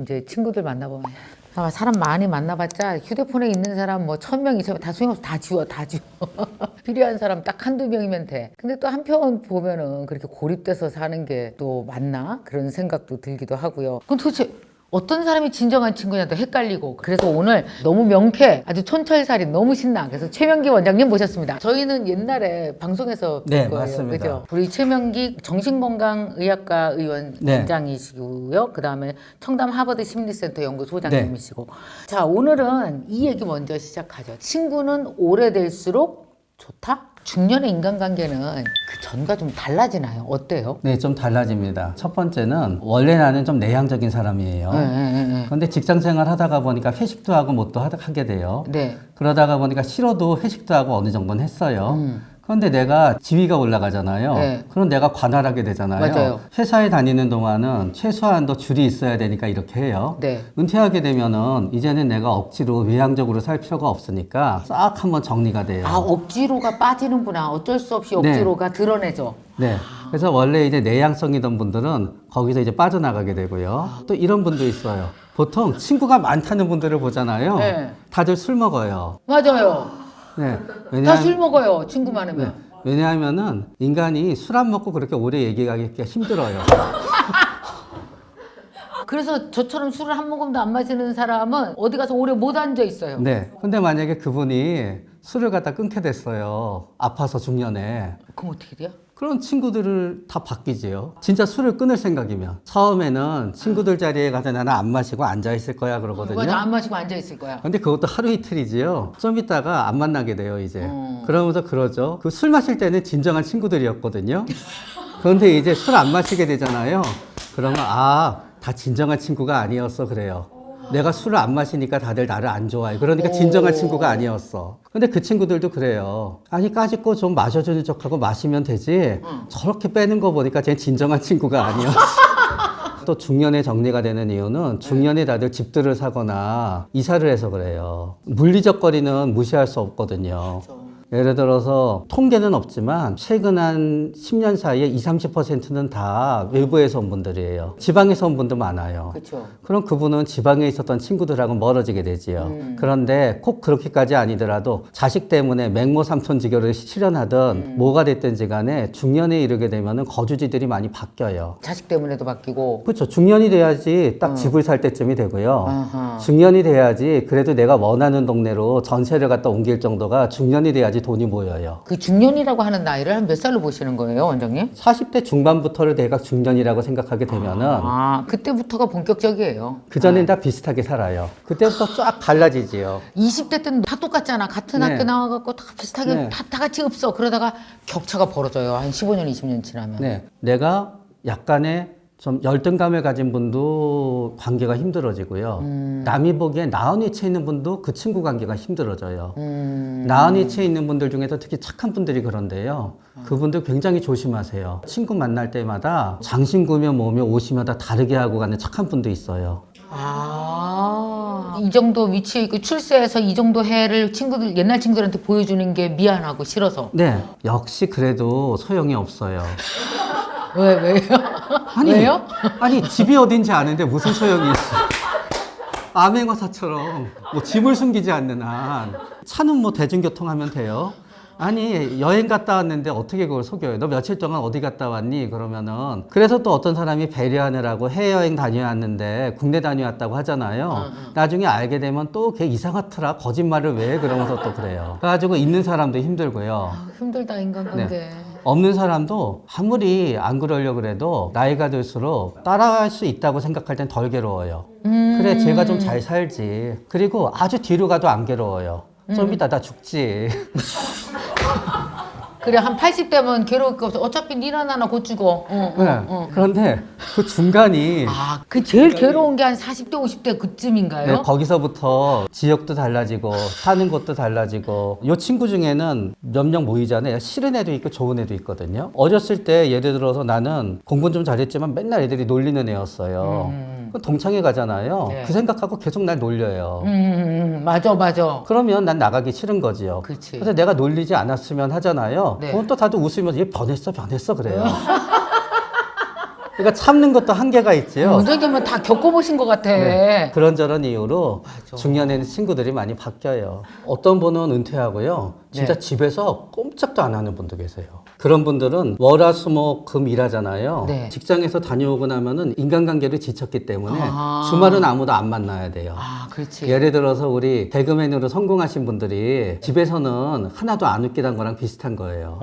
이제 친구들 만나보면 사람 많이 만나봤자 휴대폰에 있는 사람 뭐 1000명, 2000명 다 소용없어. 다 지워. 필요한 사람 딱 한두 명이면 돼. 근데 또 한편 보면은 그렇게 고립돼서 사는 게 또 맞나? 그런 생각도 들기도 하고요. 그럼 도대체 어떤 사람이 진정한 친구냐도 헷갈리고, 그래서 오늘 너무 명쾌, 아주 촌철살인, 너무 신나. 그래서 최명기 원장님 모셨습니다. 저희는 옛날에 방송에서 네, 본 거예요. 맞습니다. 그죠? 우리 최명기 정신건강의학과 의원 네. 원장이시고요. 그 다음에 청담 하버드 심리센터 연구소장님이시고. 자, 오늘은 이 얘기 먼저 시작하죠. 친구는 오래될수록 좋다? 중년의 인간관계는 그 전과 좀 달라지나요? 어때요? 네, 좀 달라집니다. 첫 번째는 원래 나는 좀 내향적인 사람이에요. 그런데 직장 생활 하다가 보니까 회식도 하고 뭣도 하게 돼요. 네. 그러다가 보니까 싫어도 회식도 하고 어느 정도는 했어요. 그런데 내가 지위가 올라가잖아요. 네. 그럼 내가 관할하게 되잖아요. 맞아요. 회사에 다니는 동안은 최소한도 줄이 있어야 되니까 이렇게 해요. 네. 은퇴하게 되면은 이제는 내가 억지로 외향적으로 살 필요가 없으니까 싹 한번 정리가 돼요. 아, 억지로가 빠지는구나. 어쩔 수 없이 억지로가 드러내죠. 네. 그래서 원래 이제 내향성이던 분들은 거기서 이제 빠져나가게 되고요. 또 이런 분도 있어요. 보통 친구가 많다는 분들을 보잖아요. 네. 다들 술 먹어요. 맞아요. 네. 다 술 먹어요. 친구 많으면. 네. 왜냐하면은 인간이 술 안 먹고 그렇게 오래 얘기하기가 힘들어요. 그래서 저처럼 술을 한 모금도 안 마시는 사람은 어디 가서 오래 못 앉아 있어요. 네. 근데 만약에 그분이 술을 갖다 끊게 됐어요. 아파서 중년에. 그럼 어떻게 돼요? 그런 친구들을 다 바뀌지요. 진짜 술을 끊을 생각이면. 처음에는 친구들 자리에 가서 나는 안 마시고 앉아 있을 거야 그러거든요. 맞아, 안 마시고 앉아 있을 거야. 근데 그것도 하루 이틀이지요. 좀 있다가 안 만나게 돼요, 이제. 그러면서 그러죠. 그 술 마실 때는 진정한 친구들이었거든요. 그런데 이제 술 안 마시게 되잖아요. 그러면 다 진정한 친구가 아니었어, 그래요. 내가 술을 안 마시니까 다들 나를 안 좋아해. 그러니까 진정한 친구가 아니었어. 근데 그 친구들도 그래요. 아니, 까짓거 좀 마셔주는 척하고 마시면 되지. 저렇게 빼는 거 보니까 쟤 진정한 친구가 아니었어. 또 중년에 정리가 되는 이유는 중년에 다들 집들을 사거나 이사를 해서 그래요. 물리적 거리는 무시할 수 없거든요. 예를 들어서 통계는 없지만 최근 한 10년 사이에 20, 30%는 다 외부에서 온 분들이에요. 지방에서 온 분도 많아요. 그렇죠. 그럼 그분은 지방에 있었던 친구들하고 멀어지게 되지요. 그런데 꼭 그렇게까지 아니더라도 자식 때문에 맹모 삼촌지교를 실현하든 뭐가 됐든지 간에 중년에 이르게 되면 거주지들이 많이 바뀌어요. 자식 때문에도 바뀌고. 그렇죠. 중년이 돼야지 딱 집을 살 때쯤이 되고요. 아하. 중년이 돼야지 그래도 내가 원하는 동네로 전세를 갖다 옮길 정도가 중년이 돼야지 돈이 모여요. 그 중년이라고 하는 나이를 한 몇 살로 보시는 거예요, 원장님? 40대 중반부터를 대략 중년이라고 생각하게 되면은 아, 그때부터가 본격적이에요. 그전엔 다 비슷하게 살아요. 그때부터 쫙 달라지지요. 20대 때는 다 똑같잖아. 같은 네. 학교 나와갖고 다 비슷하게 네. 다 같이 없어. 그러다가 격차가 벌어져요. 한 15년, 20년 지나면. 네. 내가 약간의 좀 열등감을 가진 분도 관계가 힘들어지고요. 남이 보기에 나은 위치에 있는 분도 그 친구 관계가 힘들어져요. 나은 위치에 있는 분들 중에서 특히 착한 분들이 그런데요. 그분들 굉장히 조심하세요. 친구 만날 때마다 장신구며 뭐며 옷이마다 다르게 하고 가는 착한 분도 있어요. 아, 이 정도 위치에 있고 출세해서 이 정도 해를 친구들, 옛날 친구들한테 보여주는 게 미안하고 싫어서. 네. 역시 그래도 소용이 없어요. 왜요? 왜요? 아니, 집이 어딘지 아는데 무슨 소용이 있어. 암행어사처럼 뭐 집을 숨기지 않는 한 차는 뭐 대중교통 하면 돼요. 아니, 여행 갔다 왔는데 어떻게 그걸 속여요? 너 며칠 동안 어디 갔다 왔니? 그러면은 그래서 또 어떤 사람이 배려하느라고 해외여행 다녀왔는데 국내 다녀왔다고 하잖아요. 나중에 알게 되면 또 걔 이상하더라. 거짓말을 왜 해? 그러면서 또 그래요. 그래가지고 있는 사람도 힘들고요. 아, 힘들다, 인간관계. 없는 사람도 아무리 안 그러려고 그래도 나이가 들수록 따라갈 수 있다고 생각할 땐 덜 괴로워요. 그래, 제가 좀 잘 살지. 그리고 아주 뒤로 가도 안 괴로워요. 좀 이따 나 죽지. 그래, 한 80대면 괴로울 거 없어. 어차피 니나 나나 곧 죽어. 그런데 그 중간이 아, 그 제일 괴로운 게 한 40대, 50대 그쯤인가요? 네, 거기서부터 지역도 달라지고 사는 곳도 달라지고 요 친구 중에는 몇 명 모이잖아요. 싫은 애도 있고 좋은 애도 있거든요. 어렸을 때 예를 들어서 나는 공부는 좀 잘했지만 맨날 애들이 놀리는 애였어요. 그럼 동창회 가잖아요. 네. 그 생각하고 계속 날 놀려요. 맞아, 맞아. 그러면 난 나가기 싫은 거지요. 그치. 그래서 내가 놀리지 않았으면 하잖아요. 네. 그건 또 다들 웃으면서 얘 변했어 그래요. 그러니까 참는 것도 한계가 있지요. 원장님은 다 겪어보신 것 같아. 네, 그런저런 이유로 맞아. 중년에는 친구들이 많이 바뀌어요. 어떤 분은 은퇴하고요. 진짜 네. 집에서 꼼짝도 안 하는 분도 계세요. 그런 분들은 월화수목금 일하잖아요. 네. 직장에서 다녀오고 나면은 인간관계를 지쳤기 때문에 아. 주말은 아무도 안 만나야 돼요. 아, 그렇지. 예를 들어서 우리 개그맨으로 성공하신 분들이 집에서는 하나도 안 웃기던 거랑 비슷한 거예요.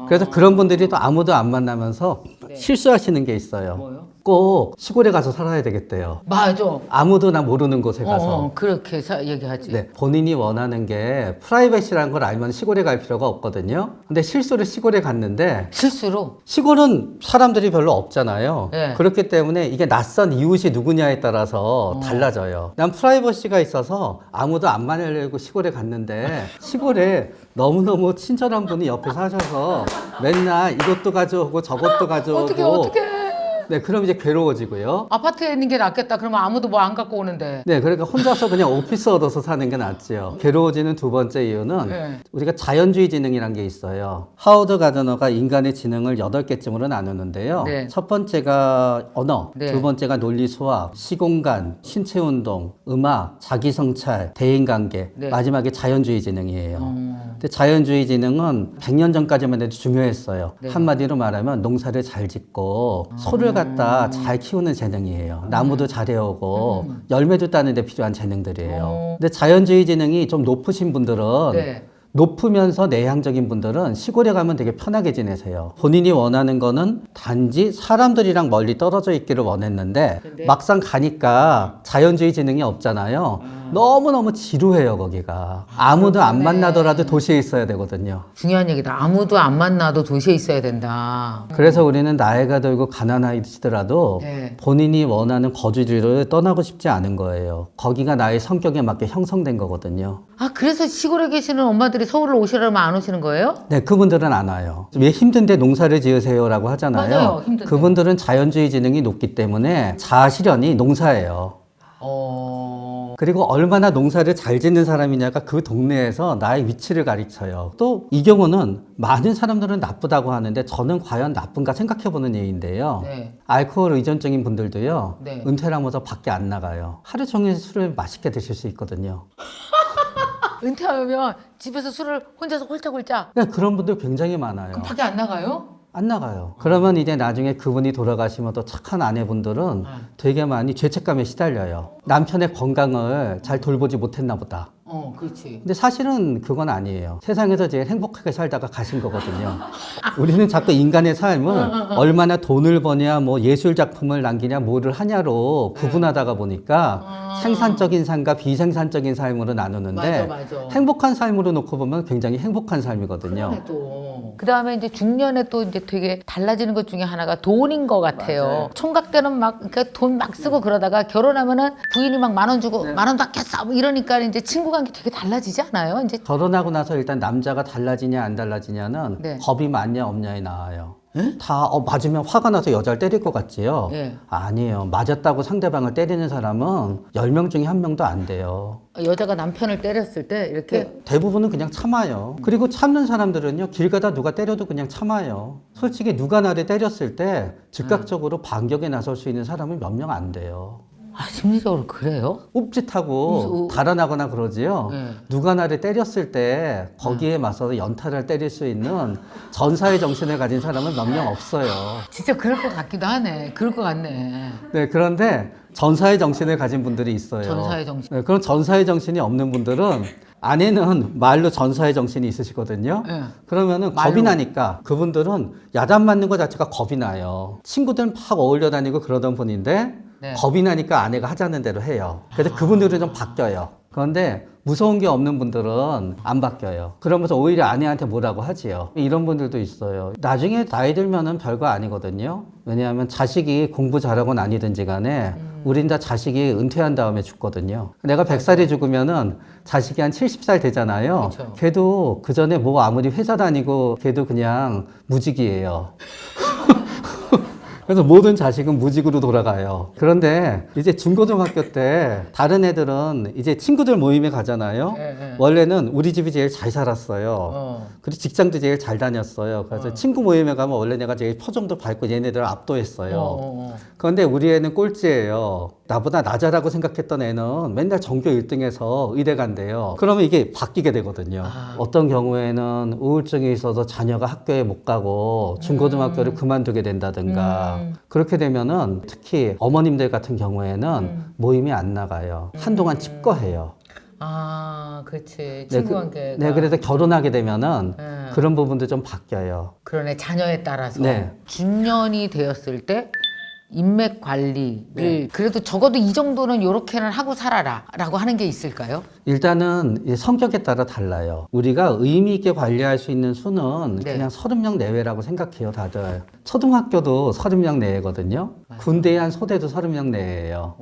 그래서 그런 분들이 또 아무도 안 만나면서 실수하시는 게 있어요. 뭐요? 꼭 시골에 가서 살아야 되겠대요. 맞아. 아무도 나 모르는 곳에 가서. 그렇게 얘기하지. 네, 본인이 원하는 게 프라이빗이라는 걸 알면 시골에 갈 필요가 없거든요. 근데 실수로 시골에 갔는데 실수로. 시골은 사람들이 별로 없잖아요. 네. 그렇기 때문에 이게 낯선 이웃이 누구냐에 따라서 달라져요. 난 프라이버시가 있어서 아무도 안 만나려고 시골에 갔는데 시골에 너무너무 친절한 분이 옆에 사셔서 맨날 이것도 가져오고 저것도 가져오고 어떻게. 네, 그럼 이제 괴로워지고요. 아파트에 있는 게 낫겠다. 그러면 아무도 뭐 안 갖고 오는데. 네, 그러니까 혼자서 그냥 오피스 얻어서 사는 게 낫지요. 괴로워지는 두 번째 이유는 네. 우리가 자연주의 지능이라는 게 있어요. 하워드 가드너가 인간의 지능을 8개쯤으로 나누는데요. 네. 첫 번째가 언어, 네. 두 번째가 논리수학, 시공간, 신체운동, 음악, 자기성찰, 대인관계, 네. 마지막에 자연주의 지능이에요. 근데 자연주의 지능은 100년 전까지만 해도 중요했어요. 네. 한마디로 말하면 농사를 잘 짓고 소를 갖다 잘 키우는 재능이에요. 나무도 잘 해오고 열매도 따는 데 필요한 재능들이에요. 근데 자연주의 지능이 좀 높으신 분들은 네. 높으면서 내향적인 분들은 시골에 가면 되게 편하게 지내세요. 본인이 원하는 거는 단지 사람들이랑 멀리 떨어져 있기를 원했는데 근데? 막상 가니까 자연주의 지능이 없잖아요. 너무너무 지루해요, 거기가. 아무도 안 그러네. 만나더라도 도시에 있어야 되거든요. 중요한 얘기다. 아무도 안 만나도 도시에 있어야 된다. 그래서 우리는 나이가 들고 가난하시더라도 네. 본인이 원하는 거주지를 떠나고 싶지 않은 거예요. 거기가 나의 성격에 맞게 형성된 거거든요. 아, 그래서 시골에 계시는 엄마들이 서울을 오시라면 안 오시는 거예요? 네, 그분들은 안 와요. 왜 힘든데 농사를 지으세요라고 하잖아요. 맞아요, 힘든데. 그분들은 자연주의 지능이 높기 때문에 자아실현이 농사예요. 그리고 얼마나 농사를 잘 짓는 사람이냐가 그 동네에서 나의 위치를 가르쳐요. 또 이 경우는 많은 사람들은 나쁘다고 하는데 저는 과연 나쁜가 생각해보는 얘기인데요. 네. 알코올 의존증인 분들도요. 네. 은퇴를 하면서 밖에 안 나가요. 하루 종일 술을 맛있게 드실 수 있거든요. 은퇴하면 집에서 술을 혼자서 홀짝홀짝. 그러니까 그런 분들 굉장히 많아요. 그럼 밖에 안 나가요? 안 나가요. 그러면 이제 나중에 그분이 돌아가시면 또 착한 아내분들은 되게 많이 죄책감에 시달려요. 남편의 건강을 잘 돌보지 못했나 보다. 그렇지. 근데 사실은 그건 아니에요. 세상에서 제일 행복하게 살다가 가신 거거든요. 우리는 자꾸 인간의 삶을 얼마나 돈을 버냐, 뭐 예술 작품을 남기냐, 뭐를 하냐로 구분하다가 보니까 생산적인 삶과 비생산적인 삶으로 나누는데 맞아. 행복한 삶으로 놓고 보면 굉장히 행복한 삶이거든요. 그러네 또. 그 다음에 이제 중년에 또 이제 되게 달라지는 것 중에 하나가 돈인 것 같아요. 맞아요. 총각 때는 막 그러니까 돈 막 쓰고 그러다가 결혼하면은 부인이 막 10,000원 주고 10,000원 받겠어 뭐 이러니까 이제 친구 관계 되게 달라지지 않아요? 이제 결혼하고 나서 일단 남자가 달라지냐 안 달라지냐는 네. 겁이 많냐 없냐에 나와요. 다 맞으면 화가 나서 여자를 때릴 것 같지요? 예. 아니에요. 맞았다고 상대방을 때리는 사람은 10명 중에 1명도 안 돼요. 여자가 남편을 때렸을 때 이렇게 대부분은 그냥 참아요. 그리고 참는 사람들은요, 길 가다 누가 때려도 그냥 참아요. 솔직히 누가 나를 때렸을 때 즉각적으로 반격에 나설 수 있는 사람은 몇 명 안 돼요. 아 심리적으로 그래요? уп짓하고 달아나거나 그러지요. 네. 누가 나를 때렸을 때 거기에 맞서서 연타를 때릴 수 있는 전사의 정신을 가진 사람은 몇 명 없어요. 진짜 그럴 것 같기도 하네. 그럴 것 같네. 네, 그런데 전사의 정신을 가진 분들이 있어요. 전사의 정신. 네, 그런 전사의 정신이 없는 분들은 아내는 말로 전사의 정신이 있으시거든요. 네. 그러면은 말로. 겁이 나니까 그분들은 야단 맞는 것 자체가 겁이 나요. 친구들 막 어울려 다니고 그러던 분인데 네. 겁이 나니까 아내가 하자는 대로 해요. 그래서 그분들은 좀 바뀌어요. 그런데 무서운 게 없는 분들은 안 바뀌어요. 그러면서 오히려 아내한테 뭐라고 하지요. 이런 분들도 있어요. 나중에 나이 들면은 별거 아니거든요. 왜냐하면 자식이 공부 잘하건 아니든지 간에 우린 다 자식이 은퇴한 다음에 죽거든요. 내가 100살이 죽으면은 자식이 한 70살 되잖아요. 그쵸. 걔도 그 전에 뭐 아무리 회사 다니고 걔도 그냥 무직이에요. 그래서 모든 자식은 무직으로 돌아가요. 그런데 이제 중고등학교 때 다른 애들은 이제 친구들 모임에 가잖아요. 원래는 우리 집이 제일 잘 살았어요. 그리고 직장도 제일 잘 다녔어요. 그래서 친구 모임에 가면 원래 내가 제일 표정도 밝고 얘네들을 압도했어요. 그런데 우리 애는 꼴찌예요. 나보다 나자라고 생각했던 애는 맨날 전교 1등해서 의대 간대요. 그러면 이게 바뀌게 되거든요. 어떤 경우에는 우울증이 있어서 자녀가 학교에 못 가고 중고등학교를 그만두게 된다든가 그렇게 되면은 특히 어머님들 같은 경우에는 모임이 안 나가요. 한동안 칩거해요. 아, 그렇지. 친구 관계가. 네, 그래서 결혼하게 되면은 그런 부분도 좀 바뀌어요. 그러네. 자녀에 따라서. 네. 중년이 되었을 때 인맥 관리를 그래도 적어도 이 정도는 요렇게는 하고 살아라 라고 하는 게 있을까요? 일단은 이 성격에 따라 달라요. 우리가 의미 있게 관리할 수 있는 수는 네. 그냥 30명 내외라고 생각해요, 다들. 초등학교도 30명 내외거든요. 군대에 한 소대도 30명 내외예요.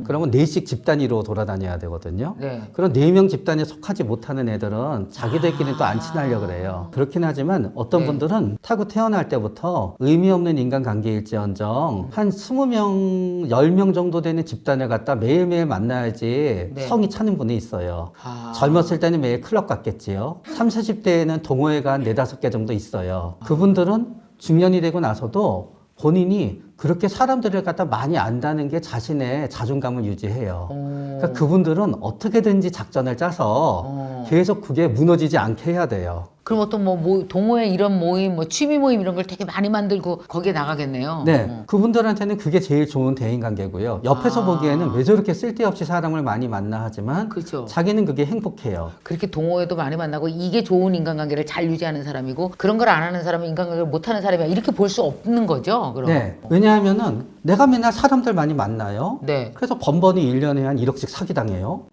그러면 4씩 집단위로 돌아다녀야 되거든요. 네. 그런 4명 집단에 속하지 못하는 애들은 자기들끼리 또 안 친하려고 그래요. 그렇긴 하지만 어떤 분들은 타고 태어날 때부터 의미 없는 인간관계일지언정 한 20명, 10명 정도 되는 집단을 갖다 매일매일 만나야지 성이 차는 분이 있어요. 젊었을 때는 매일 클럽 갔겠지요. 30, 40대에는 동호회가 한 4, 5개 정도 있어요. 그분들은 중년이 되고 나서도 본인이 그렇게 사람들을 갖다 많이 안다는 게 자신의 자존감을 유지해요. 그러니까 그분들은 어떻게든지 작전을 짜서 계속 그게 무너지지 않게 해야 돼요. 그럼 어떤 동호회 이런 모임, 취미 모임 이런 걸 되게 많이 만들고 거기에 나가겠네요. 네. 그분들한테는 그게 제일 좋은 대인관계고요. 옆에서 보기에는 왜 저렇게 쓸데없이 사람을 많이 만나 하지만 그렇죠. 자기는 그게 행복해요. 그렇게 동호회도 많이 만나고 이게 좋은 인간관계를 잘 유지하는 사람이고 그런 걸 안 하는 사람은 인간관계를 못 하는 사람이야. 이렇게 볼 수 없는 거죠. 그럼. 네. 왜냐하면은 내가 맨날 사람들 많이 만나요. 네. 그래서 번번이 1년에 한 1억씩 사기당해요.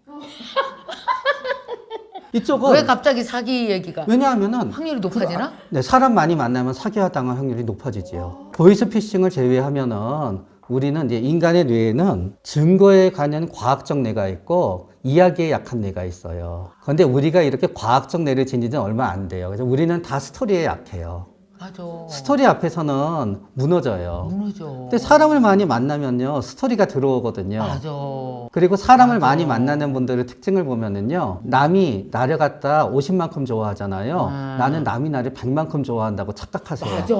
이쪽은 왜 갑자기 사기 얘기가 왜냐하면은 확률이 높아지나? 네, 사람 많이 만나면 사기와 당할 확률이 높아지지요. 보이스피싱을 제외하면은 우리는 이제 인간의 뇌에는 증거에 관한 과학적 뇌가 있고 이야기에 약한 뇌가 있어요. 그런데 우리가 이렇게 과학적 뇌를 지닌 지는 얼마 안 돼요. 그래서 우리는 다 스토리에 약해요. 맞아. 스토리 앞에서는 무너져요. 무너져. 근데 사람을 많이 만나면요, 스토리가 들어오거든요. 맞아. 그리고 사람을 많이 만나는 분들의 특징을 보면은요, 남이 나를 갖다 50만큼 좋아하잖아요. 나는 남이 나를 100만큼 좋아한다고 착각하세요. 맞아.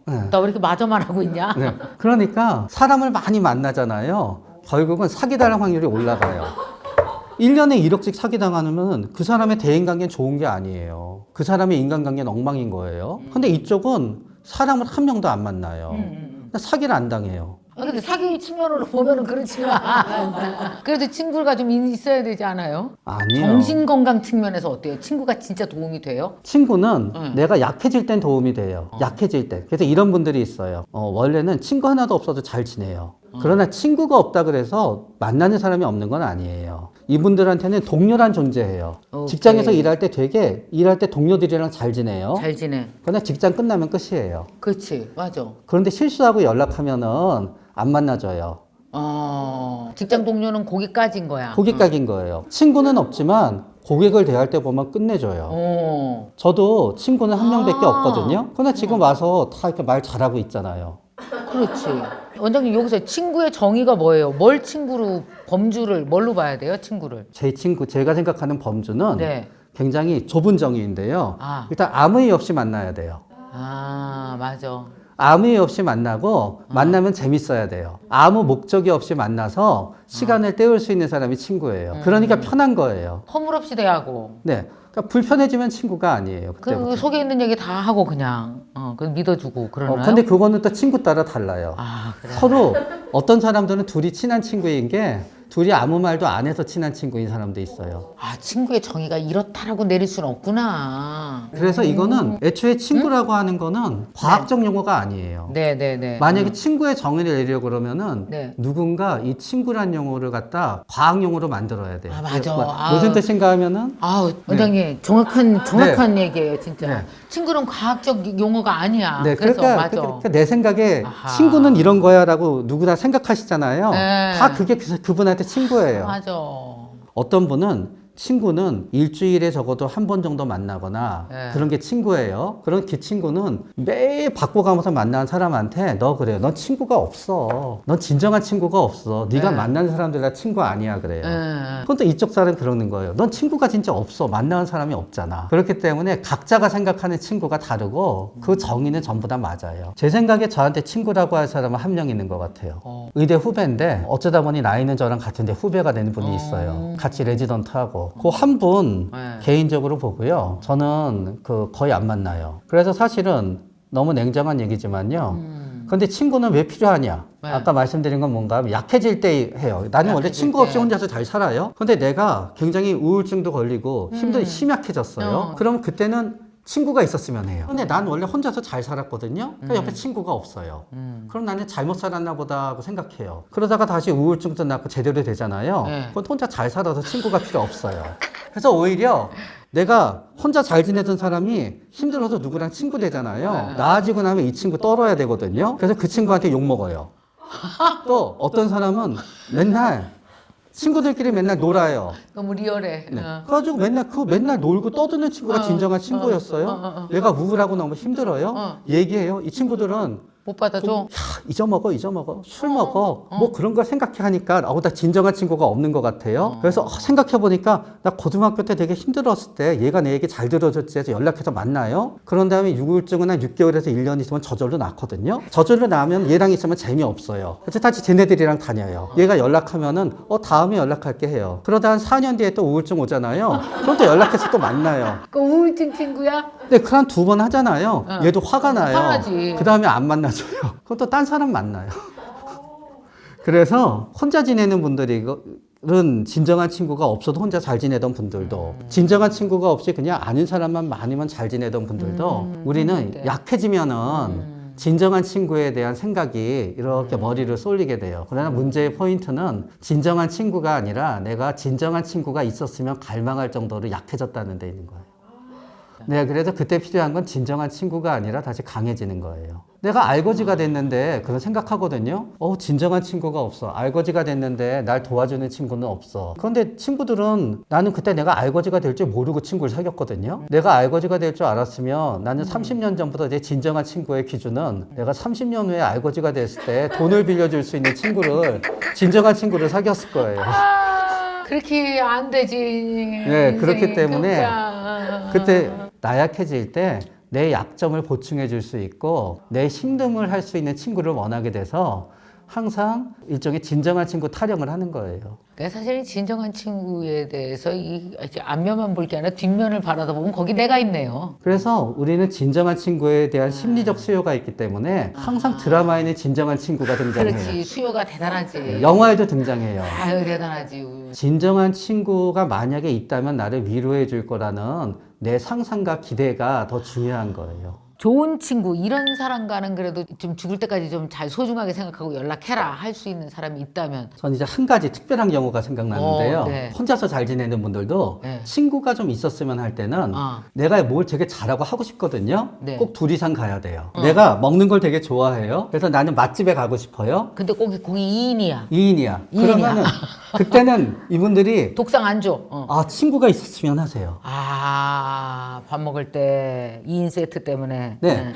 네. 나 왜 이렇게 마저만 하고 있냐? 네. 그러니까 사람을 많이 만나잖아요. 결국은 사기당할 확률이 올라가요. 1년에 1억씩 사기당하면 그 사람의 대인관계는 좋은 게 아니에요. 그 사람의 인간관계는 엉망인 거예요. 근데 이쪽은 사람을 한 명도 안 만나요. 사기를 안 당해요. 근데 사기 측면으로 보면은 그렇지만 그래도 친구가 좀 있어야 되지 않아요? 아니에요. 정신건강 측면에서 어때요? 친구가 진짜 도움이 돼요? 친구는 내가 약해질 땐 도움이 돼요. 약해질 때. 그래서 이런 분들이 있어요. 원래는 친구 하나도 없어도 잘 지내요. 그러나 친구가 없다 그래서 만나는 사람이 없는 건 아니에요. 이분들한테는 동료란 존재예요. 오케이. 직장에서 일할 때 되게 일할 때 동료들이랑 잘 지내요. 잘 지내. 그러나 직장 끝나면 끝이에요. 그렇지. 맞아. 그런데 실수하고 연락하면은 안 만나줘요. 직장 동료는 거기까지인 거야. 고객각인 거예요. 친구는 없지만 고객을 대할 때 보면 끝내줘요. 저도 친구는 한 명밖에 없거든요. 그러나 지금 와서 다 이렇게 말 잘하고 있잖아요. 그렇지. 원장님 여기서 친구의 정의가 뭐예요? 뭘 친구로 범주를 뭘로 봐야 돼요? 친구를. 제 친구, 제가 생각하는 범주는 네. 굉장히 좁은 정의인데요. 아. 일단 아무 이유 없이 만나야 돼요. 맞아. 아무 이유 없이 만나고 만나면 재밌어야 돼요. 아무 목적이 없이 만나서 시간을 때울 수 있는 사람이 친구예요. 그러니까 편한 거예요. 허물없이 대하고. 네. 그러니까 불편해지면 친구가 아니에요. 그때부터. 그 속에 있는 얘기 다 하고 그냥 그 믿어주고 그러나요? 근데 그거는 또 친구 따라 달라요. 그래. 서로 어떤 사람들은 둘이 친한 친구인 게 둘이 아무 말도 안 해서 친한 친구인 사람도 있어요. 친구의 정의가 이렇다라고 내릴 수는 없구나. 그래서 이거는 애초에 친구라고 하는 거는 과학적 용어가 아니에요. 네네네. 만약에 친구의 정의를 내려고 그러면은 네. 누군가 이 친구란 용어를 갖다 과학 용어로 만들어야 돼요. 맞아. 무슨 뜻인가 하면은 원장님 정확한 얘기예요, 진짜. 네. 친구는 과학적 용어가 아니야. 네, 그래서 그러니까, 맞아. 그러니까 내 생각에 아하. 친구는 이런 거야라고 누구나 생각하시잖아요. 네. 다 그게 그분한테 친구예요. 맞아. 어떤 분은 친구는 일주일에 적어도 한 번 정도 만나거나 그런 게 친구예요. 그런 그 친구는 매일 바꿔가면서 만나는 사람한테 너 그래요. 넌 친구가 없어. 넌 진정한 친구가 없어. 네가 만나는 사람들 다 친구 아니야 그래요. 그건 또 이쪽 사람이 그러는 거예요. 넌 친구가 진짜 없어. 만나는 사람이 없잖아. 그렇기 때문에 각자가 생각하는 친구가 다르고 그 정의는 전부 다 맞아요. 제 생각에 저한테 친구라고 할 사람은 한 명 있는 것 같아요. 의대 후배인데 어쩌다 보니 나이는 저랑 같은데 후배가 되는 분이 있어요. 같이 레지던트하고 그 한 분 개인적으로 보고요. 저는 거의 안 만나요. 그래서 사실은 너무 냉정한 얘기지만요. 근데 친구는 왜 필요하냐? 아까 말씀드린 건 뭔가 하면 약해질 때 해요. 나는 원래 친구 없이 혼자서 잘 살아요. 근데 내가 굉장히 우울증도 걸리고 힘도 심약해졌어요. 그럼 그때는 친구가 있었으면 해요. 근데 난 원래 혼자서 잘 살았거든요. 그러니까 옆에 친구가 없어요. 그럼 나는 잘못 살았나 보다 하고 생각해요. 그러다가 다시 우울증도 낫고 제대로 되잖아요. 그건 혼자 잘 살아서 친구가 필요 없어요. 그래서 오히려 내가 혼자 잘 지내던 사람이 힘들어서 누구랑 친구 되잖아요. 나아지고 나면 이 친구 떨어야 되거든요. 그래서 그 친구한테 욕먹어요. 또 어떤 사람은 맨날 친구들끼리 맨날 놀아요. 너무 리얼해. 네. 그래가지고 맨날 놀고 떠드는 친구가 진정한 친구였어요. 내가 우울하고 너무 힘들어요. 얘기해요. 이 친구들은 못 받아줘. 잊어먹어. 술 먹어. 뭐 그런 걸 생각해 하니까, 나 진정한 친구가 없는 것 같아요. 그래서 생각해보니까, 나 고등학교 때 되게 힘들었을 때 얘가 내 얘기 잘 들어줬지 해서 연락해서 만나요. 그런 다음에 우울증은 한 6개월에서 1년 있으면 저절로 낫거든요. 저절로 나면 얘랑 있으면 재미없어요. 그래서 다시 쟤네들이랑 다녀요. 얘가 연락하면은, 다음에 연락할게 해요. 그러다 한 4년 뒤에 또 우울증 오잖아요. 그럼 또 연락해서 또 만나요. 그 우울증 친구야? 근데 그 한 2번 하잖아요. 얘도 화가 나요. 화나지. 그 다음에 안 만나줘요. 그럼 또 딴 사람 만나요. 그래서 혼자 지내는 분들은 진정한 친구가 없어도 혼자 잘 지내던 분들도, 진정한 친구가 없이 그냥 아는 사람만 많으면 잘 지내던 분들도, 우리는 약해지면은 진정한 친구에 대한 생각이 이렇게 머리를 쏠리게 돼요. 그러나 문제의 포인트는 진정한 친구가 아니라 내가 진정한 친구가 있었으면 갈망할 정도로 약해졌다는 데 있는 거예요. 네, 그래서 그때 필요한 건 진정한 친구가 아니라 다시 강해지는 거예요. 내가 알거지가 됐는데 그런 생각하거든요. 진정한 친구가 없어. 알거지가 됐는데 날 도와주는 친구는 없어. 그런데 친구들은, 나는 그때 내가 알거지가 될 줄 모르고 친구를 사귀었거든요. 내가 알거지가 될 줄 알았으면 나는 30년 전부터 내 진정한 친구의 기준은 내가 30년 후에 알거지가 됐을 때 돈을 빌려줄 수 있는 진정한 친구를 사귀었을 거예요. 그렇게 안 되지. 네, 그렇기 때문에 그때 나약해질 때 내 약점을 보충해 줄 수 있고 내 힘듦을 할 수 있는 친구를 원하게 돼서 항상 일종의 진정한 친구 타령을 하는 거예요. 그러니까 사실 진정한 친구에 대해서 이제 앞면만 볼 게 아니라 뒷면을 바라다 보면 거기 내가 있네요. 그래서 우리는 진정한 친구에 대한 심리적 수요가 있기 때문에 항상 드라마에는 진정한 친구가 등장해요. 그렇지, 수요가 대단하지. 영화에도 등장해요. 아유, 대단하지. 진정한 친구가 만약에 있다면 나를 위로해 줄 거라는 내 상상과 기대가 더 중요한 거예요. 좋은 친구, 이런 사람과는 그래도 좀 죽을 때까지 좀 잘 소중하게 생각하고 연락해라 할 수 있는 사람이 있다면. 전 이제 한 가지 특별한 경우가 생각나는데요. 네. 혼자서 잘 지내는 분들도 네. 친구가 좀 있었으면 할 때는 내가 뭘 되게 잘하고 하고 싶거든요. 네. 꼭 둘 이상 가야 돼요. 내가 먹는 걸 되게 좋아해요. 그래서 나는 맛집에 가고 싶어요. 근데 꼭 거기 2인이야. 2인이야. 그러면은 그때는 이분들이 독상 안 줘. 친구가 있었으면 하세요. 밥 먹을 때 2인 세트 때문에. 네.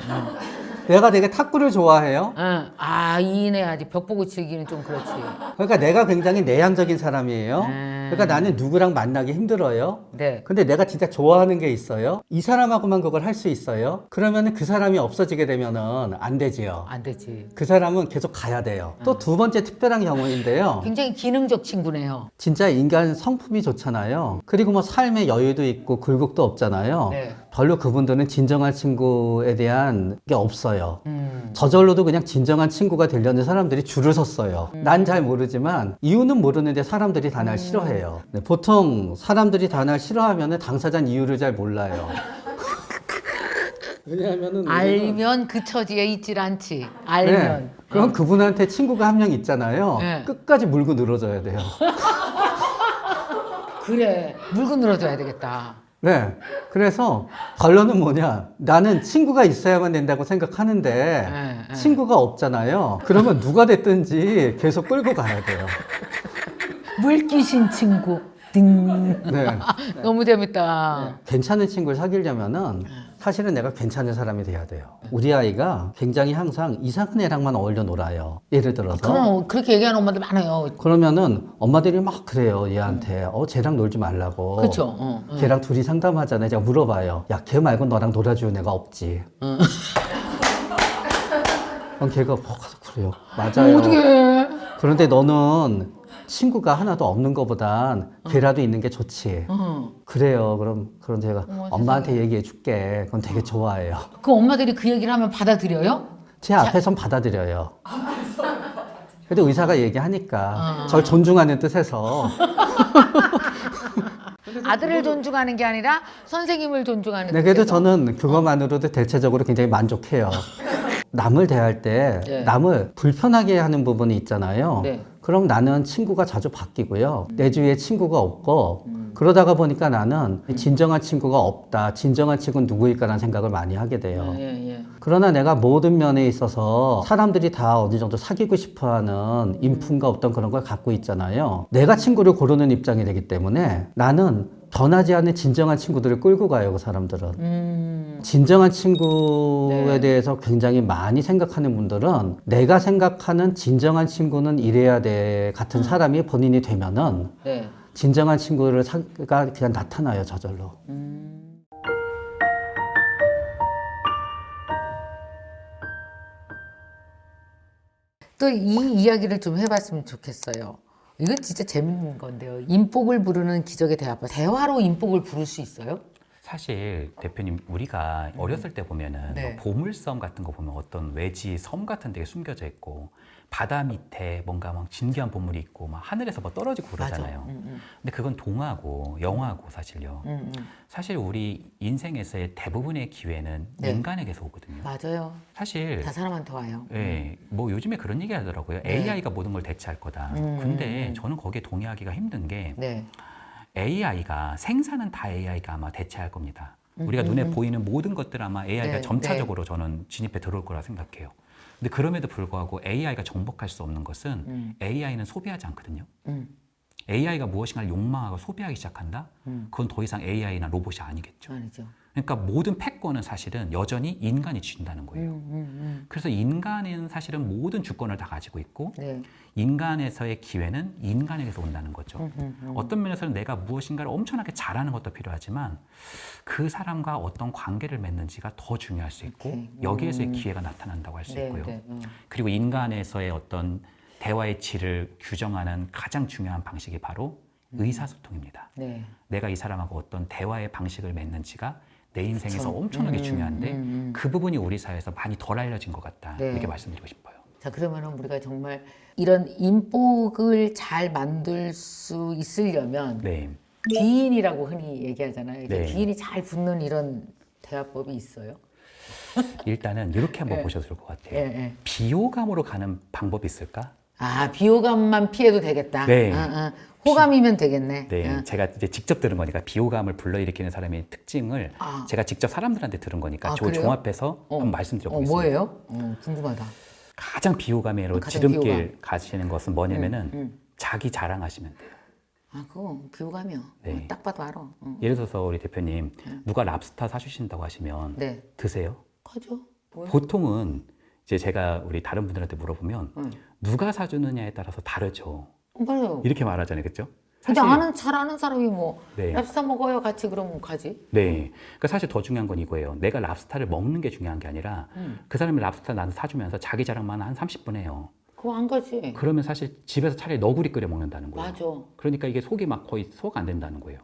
내가 되게 탁구를 좋아해요. 2인 해야지. 벽 보고 치기는 좀 그렇지. 그러니까 내가 굉장히 내향적인 사람이에요. 그러니까 나는 누구랑 만나기 힘들어요. 네. 근데 내가 진짜 좋아하는 게 있어요. 이 사람하고만 그걸 할 수 있어요. 그러면은 그 사람이 없어지게 되면은 안 되지요. 안 되지. 그 사람은 계속 가야 돼요. 또 두 번째 특별한 경우인데요. 굉장히 기능적 친구네요. 진짜 인간 성품이 좋잖아요. 그리고 뭐 삶에 여유도 있고 굴곡도 없잖아요. 네. 별로 그분들은 진정한 친구에 대한 게 없어요. 저절로도 그냥 진정한 친구가 되려는 사람들이 줄을 섰어요. 난 잘 모르지만 이유는 모르는데 사람들이 다 날 싫어해요. 네, 보통 사람들이 다 날 싫어하면 당사자는 이유를 잘 몰라요. 왜냐하면은 알면 그 처지에 있질 않지. 알면. 네, 그럼 그분한테 친구가 한 명 있잖아요. 네. 끝까지 물고 늘어져야 돼요. 그래. 물고 늘어져야 되겠다. 네. 그래서 결론은 뭐냐? 나는 친구가 있어야만 된다고 생각하는데 친구가 없잖아요. 그러면 누가 됐든지 계속 끌고 가야 돼요. 물귀신 친구. 띵. 네. 너무 재밌다. 괜찮은 친구를 사귀려면은 사실은 내가 괜찮은 사람이 돼야 돼요. 우리 아이가 굉장히 항상 이상한 애랑만 어울려 놀아요. 예를 들어서. 그럼 그렇게 얘기하는 엄마들 많아요. 그러면은 엄마들이 막 그래요. 얘한테. 쟤랑 놀지 말라고. 그렇죠. 걔랑 둘이 상담하잖아요. 제가 물어봐요. 야, 걔 말고 너랑 놀아주는 애가 없지. 그럼 걔가 가서 그래요. 맞아요. 어떻게? 그런데 너는 친구가 하나도 없는 것보단 걔라도 있는 게 좋지. 그래요. 그럼 제가 엄마한테 얘기해 줄게. 그건 되게 좋아해요. 그 엄마들이 그 얘기를 하면 받아들여요? 제 앞에선 받아들여요. 그래도 의사가 얘기하니까 절 존중하는 뜻에서 아들을 존중하는 게 아니라 선생님을 존중하는 네, 그래도 뜻에서. 저는 그것만으로도 대체적으로 굉장히 만족해요. 남을 대할 때 네. 남을 불편하게 하는 부분이 있잖아요. 네. 그럼 나는 친구가 자주 바뀌고요. 내 주위에 친구가 없고 그러다가 보니까 나는 진정한 친구가 없다. 진정한 친구는 누구일까라는 생각을 많이 하게 돼요. 예. 그러나 내가 모든 면에 있어서 사람들이 다 어느 정도 사귀고 싶어하는 인품과 어떤 그런 걸 갖고 있잖아요. 내가 친구를 고르는 입장이 되기 때문에 나는 변하지 않는 진정한 친구들을 끌고 가요, 그 사람들은. 진정한 친구에 네. 대해서 굉장히 많이 생각하는 분들은 내가 생각하는 진정한 친구는 이래야 돼 같은 사람이 본인이 되면은 네. 진정한 친구가 그냥 나타나요, 저절로. 또 이 이야기를 좀 해봤으면 좋겠어요. 이건 진짜 재밌는 건데요. 인복을 부르는 기적의 대화법. 대화로 인복을 부를 수 있어요? 사실 대표님 우리가 어렸을 때 보면은 네. 뭐 보물섬 같은 거 보면 어떤 외지 섬 같은 데에 숨겨져 있고 바다 밑에 뭔가 막 진귀한 보물이 있고 막 하늘에서 뭐 떨어지고 그러잖아요. 맞아. 근데 그건 동화고 영화고 사실요. 사실 우리 인생에서의 대부분의 기회는 네. 인간에게서 오거든요. 맞아요. 사실 다 사람한테 와요. 예, 뭐 요즘에 그런 얘기 하더라고요. 네. AI가 모든 걸 대체할 거다. 근데 저는 거기에 동의하기가 힘든 게 네. AI가 생사는 다 AI가 아마 대체할 겁니다. 우리가 눈에 보이는 모든 것들 아마 AI가 네, 점차적으로 저는 진입해 들어올 거라 생각해요. 근데 그럼에도 불구하고 AI가 정복할 수 없는 것은 AI는 소비하지 않거든요. AI가 무엇인가를 욕망하고 소비하기 시작한다? 그건 더 이상 AI나 로봇이 아니겠죠. 아니죠. 그러니까 모든 패권은 사실은 여전히 인간이 쥔다는 거예요. 그래서 인간은 사실은 모든 주권을 다 가지고 있고 네. 인간에서의 기회는 인간에게서 온다는 거죠. 어떤 면에서는 내가 무엇인가를 엄청나게 잘하는 것도 필요하지만 그 사람과 어떤 관계를 맺는지가 더 중요할 수 있고 오케이. 여기에서의 기회가 나타난다고 할 수 네, 있고요. 네. 그리고 인간에서의 어떤 대화의 질을 규정하는 가장 중요한 방식이 바로 의사소통입니다. 네. 내가 이 사람하고 어떤 대화의 방식을 맺는지가 내 인생에서 그쵸. 엄청나게 중요한데 그 부분이 우리 사회에서 많이 덜 알려진 것 같다. 네. 이렇게 말씀드리고 싶어요. 자, 그러면은 우리가 정말 이런 인복을 잘 만들 수 있으려면 네. 귀인이라고 흔히 얘기하잖아요. 이게 네. 귀인이 잘 붙는 이런 대화법이 있어요? 일단은 이렇게 한번 네. 보셔도 좋을 것 같아요. 예, 예. 비호감으로 가는 방법이 있을까? 아, 비호감만 피해도 되겠다. 네. 호감이면 되겠네. 네, 제가 이제 직접 들은 거니까 비호감을 불러일으키는 사람의 특징을 제가 직접 사람들한테 들은 거니까 저 그래요? 종합해서 한번 말씀드려보겠습니다. 뭐예요? 궁금하다. 가장 비호감으로 가장 지름길 비호감. 가시는 것은 뭐냐면은 자기 자랑하시면 돼요. 아, 그거 비호감이요. 네. 딱 봐도 알아. 예를 들어서 우리 대표님 누가 랍스타 사주신다고 하시면 네. 드세요? 커죠? 뭐야? 보통은 이제 제가 우리 다른 분들한테 물어보면 누가 사주느냐에 따라서 다르죠. 맞아요. 이렇게 말하잖아요, 그렇죠? 근데 잘 아는 사람이 뭐 네. 랍스타 먹어요 같이 그러면 가지. 네. 그러니까 사실 더 중요한 건 이거예요. 내가 랍스타를 먹는 게 중요한 게 아니라 그 사람이 랍스타 나한테 사주면서 자기 자랑만 한 30분 해요. 그거 안 가지. 그러면 사실 집에서 차라리 너구리 끓여 먹는다는 거예요. 맞아. 그러니까 이게 속이 막 거의 소화가 안 된다는 거예요.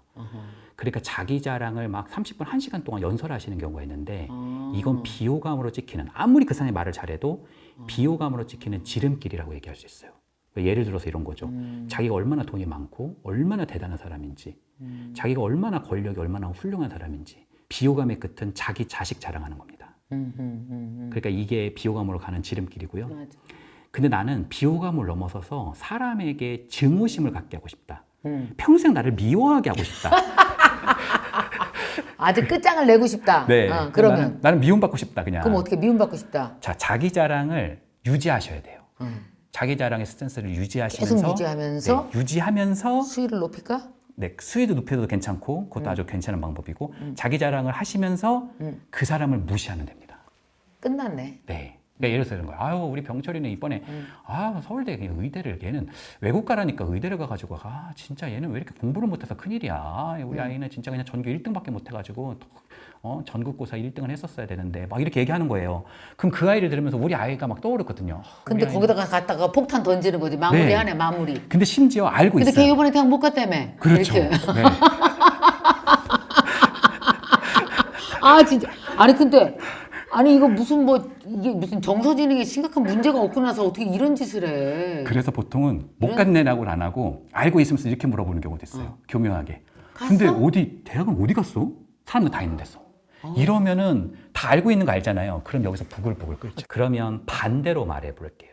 그러니까 자기 자랑을 막 30분, 1시간 동안 연설하시는 경우가 있는데 이건 비호감으로 찍히는, 아무리 그 사람이 말을 잘해도 비호감으로 찍히는 지름길이라고 얘기할 수 있어요. 예를 들어서 이런 거죠. 자기가 얼마나 돈이 많고 얼마나 대단한 사람인지, 자기가 얼마나 권력이 얼마나 훌륭한 사람인지, 비호감의 끝은 자기 자식 자랑하는 겁니다. 그러니까 이게 비호감으로 가는 지름길이고요. 맞아. 근데 나는 비호감을 넘어서서 사람에게 증오심을 갖게 하고 싶다. 평생 나를 미워하게 하고 싶다. 아주 끝장을 내고 싶다. 네. 그러면 나는 미움받고 싶다, 그냥. 그럼 어떻게 미움받고 싶다. 자, 자기 자랑을 유지하셔야 돼요. 자기 자랑의 스탠스를 유지하시면서 계속 유지하면서 네, 유지하면서 수위를 높일까? 네, 수위도 높여도 괜찮고 그것도 아주 괜찮은 방법이고 자기 자랑을 하시면서 그 사람을 무시하면 됩니다. 끝났네. 네. 그러니까 예를 들어서 이런 거예요. 아유, 우리 병철이는 이번에 서울대 의대를 얘는 외국 가라니까 의대를 가가지고 진짜 얘는 왜 이렇게 공부를 못해서 큰일이야. 우리 아이는 진짜 그냥 전교 1등밖에 못해가지고 전국고사 1등을 했었어야 되는데 막 이렇게 얘기하는 거예요. 그럼 그 아이를 들으면서 우리 아이가 막 떠오르거든요. 근데 거기다가 갔다가 폭탄 던지는 거지. 마무리하네, 마무리. 근데 심지어 알고 근데 있어요. 걔 이번에 대학 못 갔다며. 그렇죠. 이렇게. 네. 아 진짜. 아니 근데 아니 이거 무슨 이게 무슨 정서지능에 심각한 문제가 없고 나서 어떻게 이런 짓을 해. 그래서 보통은 못 갔네라고는 안 하고 알고 있으면서 이렇게 물어보는 경우도 있어요. 교묘하게. 갔어? 근데 대학은 어디 갔어? 사람들 다 있는 데서. 이러면은 다 알고 있는 거 알잖아요. 그럼 여기서 부글부글 끓죠. 그러면 반대로 말해 볼게요.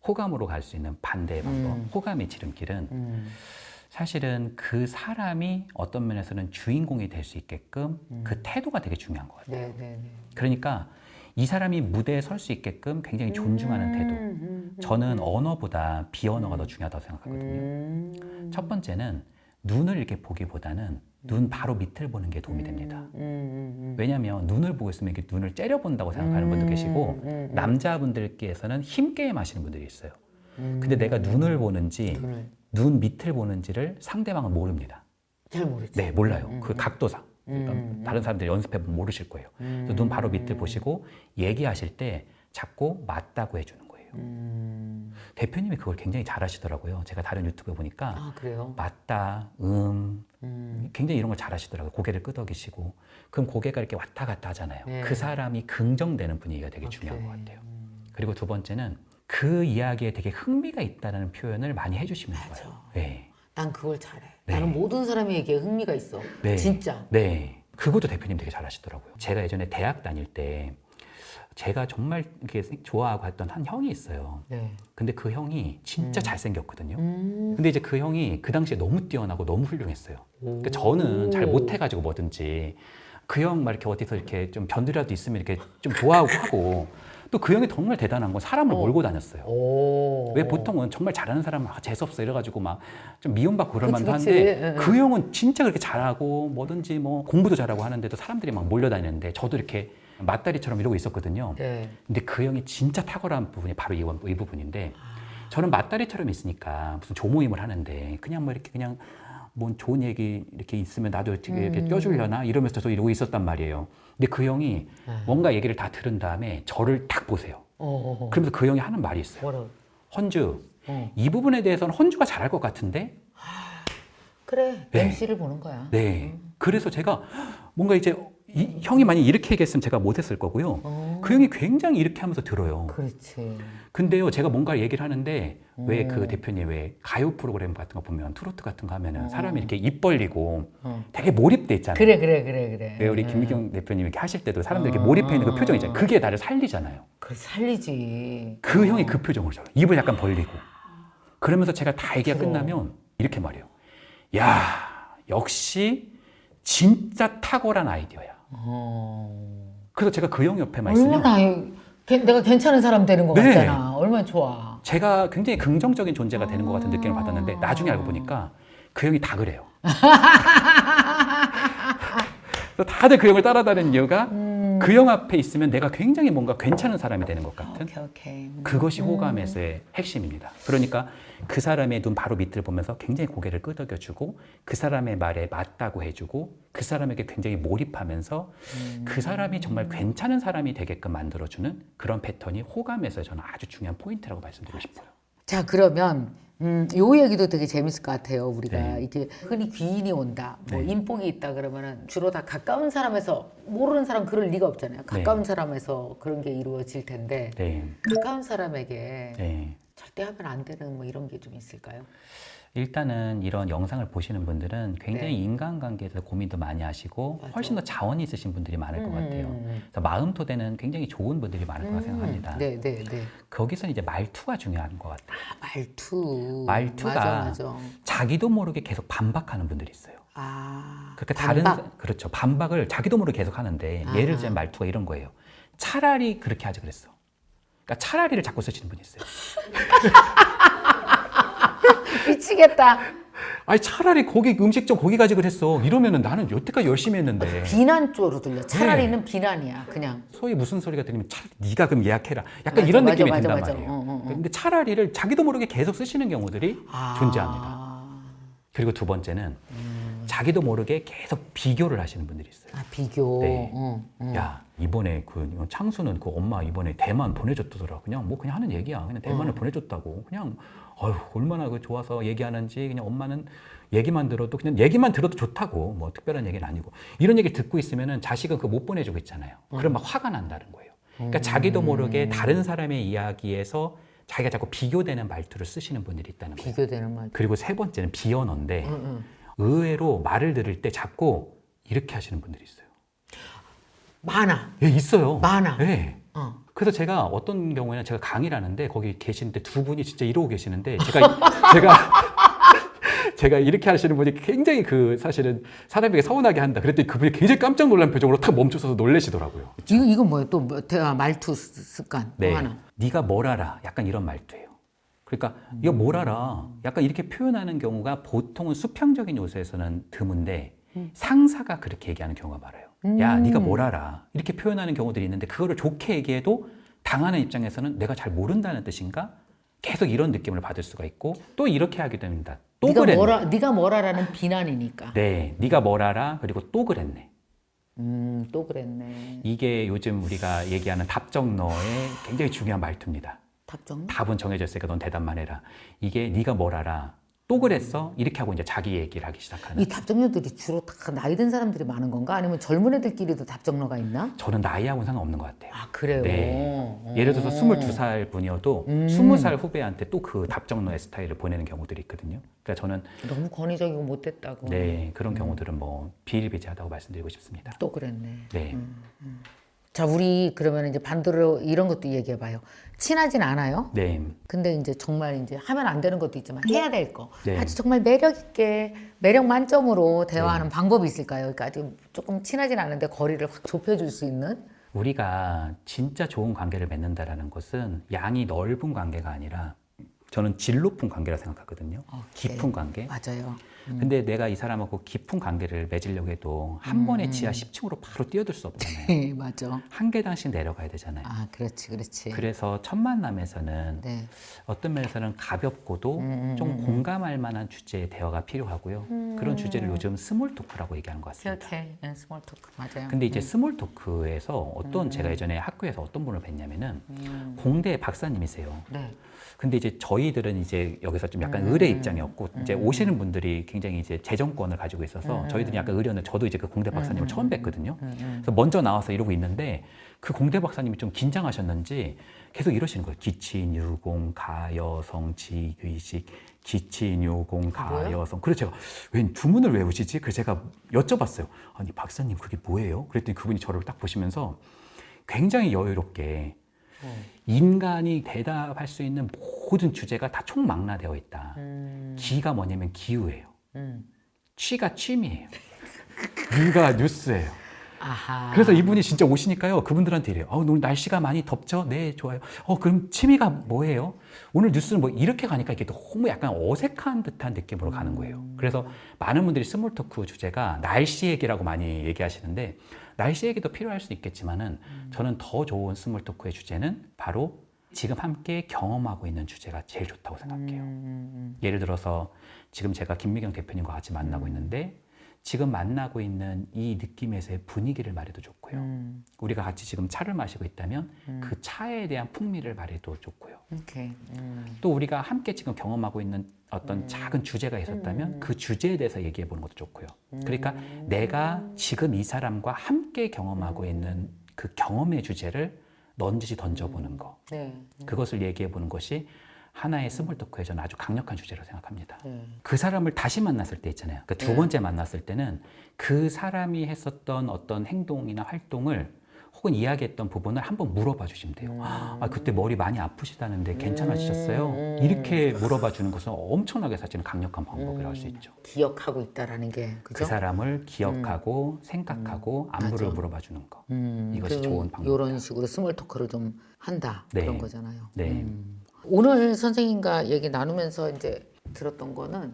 호감으로 갈 수 있는 반대의 방법. 호감의 지름길은 사실은 그 사람이 어떤 면에서는 주인공이 될 수 있게끔 그 태도가 되게 중요한 것 같아요. 네네네. 그러니까 이 사람이 무대에 설 수 있게끔 굉장히 존중하는 태도. 저는 언어보다 비언어가 더 중요하다고 생각하거든요. 첫 번째는 눈을 이렇게 보기보다는 눈 바로 밑을 보는 게 도움이 됩니다. 왜냐하면 눈을 보고 있으면 이렇게 눈을 째려본다고 생각하는 분도 계시고 남자분들께서는 힘게임 하시는 분들이 있어요. 근데 내가 눈을 보는지 눈 밑을 보는지를 상대방은 모릅니다. 잘 모르지. 네, 몰라요. 그 각도상. 그러니까 다른 사람들이 연습해보면 모르실 거예요. 그래서 눈 바로 밑을 보시고 얘기하실 때 자꾸 맞다고 해주는 거예요. 대표님이 그걸 굉장히 잘하시더라고요. 제가 다른 유튜브에 보니까 아 그래요? 맞다, 굉장히 이런 걸 잘하시더라고요. 고개를 끄덕이시고 그럼 고개가 이렇게 왔다 갔다 하잖아요. 네. 그 사람이 긍정되는 분위기가 되게 중요한 것 같아요. 그리고 두 번째는 그 이야기에 되게 흥미가 있다는 표현을 많이 해주시면 맞아. 좋아요. 네. 난 그걸 잘해. 네. 나는 모든 사람이 얘기에 흥미가 있어. 네. 진짜. 네. 그것도 대표님 되게 잘하시더라고요. 제가 예전에 대학 다닐 때 제가 정말 이렇게 좋아하고 했던 한 형이 있어요. 네. 근데 그 형이 진짜 잘생겼거든요. 근데 이제 그 형이 그 당시에 너무 뛰어나고 너무 훌륭했어요. 그러니까 저는 잘 못해가지고 뭐든지 그 형 막 이렇게 어디서 이렇게 좀 변두리라도 있으면 이렇게 좀 좋아하고 하고 또 그 형이 정말 대단한 건 사람을 몰고 다녔어요. 왜 보통은 정말 잘하는 사람은 재수없어 이래가지고 막 좀 미움받고 그럴 만도 한데 그 형은 진짜 그렇게 잘하고 뭐든지 뭐 공부도 잘하고 하는데도 사람들이 막 몰려다니는데 저도 이렇게 맞다리처럼 이러고 있었거든요. 네. 근데 그 형이 진짜 탁월한 부분이 바로 이 부분인데 저는 맞다리처럼 있으니까 무슨 조모임을 하는데 그냥 뭐 이렇게 그냥 뭐 좋은 얘기 이렇게 있으면 나도 이렇게 껴주려나 이러면서 저 이러고 있었단 말이에요. 근데 그 형이 뭔가 얘기를 다 들은 다음에 저를 딱 보세요. 그러면서 그 형이 하는 말이 있어요. 뭐라고? 헌주, 이 부분에 대해서는 헌주가 잘할 것 같은데? 그래. 네. MC를 보는 거야. 네. 그래서 제가 뭔가 이제 이 형이 만약 이렇게 얘기했으면 제가 못했을 거고요. 그 형이 굉장히 이렇게 하면서 들어요. 그렇지. 근데요, 제가 뭔가 얘기를 하는데 왜 그 대표님 왜 가요 프로그램 같은 거 보면 트로트 같은 거 하면은 사람이 이렇게 입 벌리고 되게 몰입돼 있잖아요. 그래. 왜 우리 김미경 대표님 이렇게 하실 때도 사람들 이렇게 몰입해 있는 그 표정 있잖아요. 그게 나를 살리잖아요. 그 살리지. 그 형이 그 표정을 줘요. 입을 약간 벌리고. 그러면서 제가 다 얘기가 끝나면 이렇게 말해요. 야, 역시 진짜 탁월한 아이디어야. 그래서 제가 그 형 옆에만 있으면 얼마나 내가 괜찮은 사람 되는 것 네. 같잖아. 얼마나 좋아. 제가 굉장히 긍정적인 존재가 되는 것 같은 느낌을 받았는데 나중에 알고 보니까 그 형이 다 그래요. 그래서 다들 그 형을 따라다니는 이유가 그 형 앞에 있으면 내가 굉장히 뭔가 괜찮은 사람이 되는 것 같은 오케이. 그것이 호감에서의 핵심입니다. 그러니까 그 사람의 눈 바로 밑을 보면서 굉장히 고개를 끄덕여주고 그 사람의 말에 맞다고 해주고 그 사람에게 굉장히 몰입하면서 그 사람이 정말 괜찮은 사람이 되게끔 만들어주는 그런 패턴이 호감에서 저는 아주 중요한 포인트라고 말씀드리고 싶어요. 자 그러면 요 얘기도 되게 재밌을 것 같아요. 우리가 네. 이게 흔히 귀인이 온다, 뭐 네. 인복이 있다 그러면은 주로 다 가까운 사람에서 모르는 사람 그럴 리가 없잖아요. 가까운 사람에서 그런 게 이루어질 텐데 네. 가까운 사람에게 네. 절대 하면 안 되는 뭐 이런 게 좀 있을까요? 일단은 이런 영상을 보시는 분들은 굉장히 네. 인간관계에 대해서 고민도 많이 하시고 맞아. 훨씬 더 자원이 있으신 분들이 많을 것 같아요. 그래서 마음 토대는 굉장히 좋은 분들이 많을 거라 생각합니다. 네. 거기서 이제 말투가 중요한 것 같아요. 말투. 말투가 맞아. 자기도 모르게 계속 반박하는 분들이 있어요. 아. 그러니까 반박. 그렇죠. 반박을 자기도 모르게 계속 하는데 예를 들면 말투가 이런 거예요. 차라리 그렇게 하지 그랬어. 그러니까 차라리를 자꾸 쓰시는 분이 있어요. 미치겠다. 아니 차라리 거기 음식점 거기 가지 그랬어. 이러면은 나는 여태까지 열심히 했는데. 비난 쪽으로 들려. 차라리는 네. 비난이야, 그냥. 소위 무슨 소리가 들리면 차라리 네가 그럼 예약해라. 약간 맞아, 이런 맞아, 느낌이 맞아, 든단 맞아. 말이에요. 근데 차라리를 자기도 모르게 계속 쓰시는 경우들이 존재합니다. 그리고 두 번째는 자기도 모르게 계속 비교를 하시는 분들이 있어요. 아, 비교. 네. 응. 야 이번에 그 창수는 그 엄마 이번에 대만 보내줬더라. 그냥 뭐 그냥 하는 얘기야. 그냥 대만을 보내줬다고. 그냥 어휴 얼마나 그 좋아서 얘기하는지 그냥 엄마는 얘기만 들어도 그냥 얘기만 들어도 좋다고 뭐 특별한 얘기는 아니고 이런 얘기 듣고 있으면은 자식은 그거 못 보내주고 있잖아요. 그럼 막 화가 난다는 거예요. 그러니까 자기도 모르게 다른 사람의 이야기에서 자기가 자꾸 비교되는 말투를 쓰시는 분들이 있다는 거예요. 비교되는 말. 그리고 세 번째는 비언어인데 의외로 말을 들을 때 자꾸 이렇게 하시는 분들이 있어요. 많아. 예, 있어요. 많아. 예. 어. 그래서 제가 어떤 경우에는 제가 강의를 하는데 거기 계시는데 두 분이 진짜 이러고 계시는데 제가 이렇게 하시는 분이 굉장히 그 사실은 사람에게 서운하게 한다. 그랬더니 그분이 굉장히 깜짝 놀란 표정으로 탁 멈춰서서 놀라시더라고요. 이건 뭐예요? 또 뭐, 대화 말투 습관. 또 네. 하나. 네가 뭘 알아? 약간 이런 말투예요. 그러니까 이거 뭘 알아? 약간 이렇게 표현하는 경우가 보통은 수평적인 요소에서는 드문데 상사가 그렇게 얘기하는 경우가 많아요. 야, 네가 뭘 알아? 이렇게 표현하는 경우들이 있는데 그거를 좋게 얘기해도 당하는 입장에서는 내가 잘 모른다는 뜻인가? 계속 이런 느낌을 받을 수가 있고 또 이렇게 하게 됩니다. 또 그랬네. 네가 뭐라라는 비난이니까. 네, 네가 뭘 알아? 그리고 또 그랬네. 또 그랬네. 이게 요즘 우리가 얘기하는 답정너의 굉장히 중요한 말투입니다. 답정? 답은 정해졌으니까 넌 대답만 해라. 이게 네가 뭘 알아? 또 그랬어? 이렇게 하고 이제 자기 얘기를 하기 시작하는. 이 답정너들이 주로 다 나이 든 사람들이 많은 건가? 아니면 젊은 애들끼리도 답정너가 있나? 저는 나이하고는 상관없는 것 같아요. 아, 그래요? 네. 예를 들어서 22살 분이어도 20살 후배한테 또 그 답정너의 스타일을 보내는 경우들이 있거든요. 그러니까 저는 너무 권위적이고 못됐다고. 네, 그런 경우들은 뭐 비일비재하다고 말씀드리고 싶습니다. 또 그랬네. 네. 자, 우리 그러면 이제 반대로 이런 것도 얘기해봐요. 친하진 않아요. 네. 근데 이제 정말 이제 하면 안 되는 것도 있지만 해야 될 거. 네. 아주 정말 매력 있게 매력 만점으로 대화하는 방법이 있을까요? 그러니까 아직 조금 친하진 않은데 거리를 확 좁혀줄 수 있는. 우리가 진짜 좋은 관계를 맺는다라는 것은 양이 넓은 관계가 아니라 저는 질 높은 관계라 생각하거든요. 깊은 관계. 맞아요. 근데 내가 이 사람하고 깊은 관계를 맺으려고 해도 한 번에 지하 10층으로 바로 뛰어들 수 없잖아요. 맞아. 한 계단씩 내려가야 되잖아요. 아, 그렇지. 그래서 첫 만남에서는 네. 어떤 면에서는 가볍고도 좀 공감할 만한 주제의 대화가 필요하고요. 그런 주제를 요즘 스몰 토크라고 얘기하는 것 같습니다. 오케이. 스몰 토크 맞아요. 근데 이제 스몰 토크에서 어떤 제가 예전에 학교에서 어떤 분을 뵀냐면은 공대 박사님이세요. 네. 근데 이제 저희들은 이제 여기서 좀 약간 의뢰 입장이었고 이제 오시는 분들이 굉장히 이제 재정권을 가지고 있어서 저희들이 약간 의뢰는 저도 이제 그 공대 박사님을 처음 뵀거든요. 그래서 먼저 나와서 이러고 있는데 그 공대 박사님이 좀 긴장하셨는지 계속 이러시는 거예요. 기친, 유공, 가여성, 지귀식, 기친, 유공, 가여성. 그래서 제가 웬 주문을 외우시지? 그래서 제가 여쭤봤어요. 아니 박사님 그게 뭐예요? 그랬더니 그분이 저를 딱 보시면서 굉장히 여유롭게 인간이 대답할 수 있는 모든 주제가 다 총망라되어 있다. 기가 뭐냐면 기후예요. 취가 취미예요. 뉴가 뉴스예요. 아하. 그래서 이분이 진짜 오시니까요. 그분들한테 이래요. 오늘 날씨가 많이 덥죠? 네, 좋아요. 그럼 취미가 뭐예요? 오늘 뉴스는 뭐 이렇게 가니까 이게 너무 약간 어색한 듯한 느낌으로 가는 거예요. 그래서 많은 분들이 스몰 토크 주제가 날씨 얘기라고 많이 얘기하시는데 날씨 얘기도 필요할 수 있겠지만은 저는 더 좋은 스몰 토크의 주제는 바로 지금 함께 경험하고 있는 주제가 제일 좋다고 생각해요. 예를 들어서 지금 제가 김미경 대표님과 같이 만나고 있는데 지금 만나고 있는 이 느낌에서의 분위기를 말해도 좋고요. 우리가 같이 지금 차를 마시고 있다면 그 차에 대한 풍미를 말해도 좋고요. 오케이. 또 우리가 함께 지금 경험하고 있는 어떤 작은 주제가 있었다면 그 주제에 대해서 얘기해 보는 것도 좋고요. 그러니까 내가 지금 이 사람과 함께 경험하고 있는 그 경험의 주제를 넌지시 던져보는 거. 네. 그것을 얘기해 보는 것이 하나의 스몰 토크에 저는 아주 강력한 주제라고 생각합니다. 네. 그 사람을 다시 만났을 때 있잖아요. 그 두 번째 만났을 때는 그 사람이 했었던 어떤 행동이나 활동을 혹은 이야기했던 부분을 한번 물어봐 주시면 돼요. 그때 머리 많이 아프시다는데 괜찮아지셨어요? 이렇게 물어봐 주는 것은 엄청나게 사실은 강력한 방법이라고 할 수 있죠. 기억하고 있다라는 게 그 그죠? 사람을 기억하고 생각하고 안부를 맞아. 물어봐 주는 거. 이것이 그리고 좋은 방법. 이런 식으로 스몰 토크를 좀 한다 네. 그런 거잖아요. 네. 오늘 선생님과 얘기 나누면서 이제 들었던 거는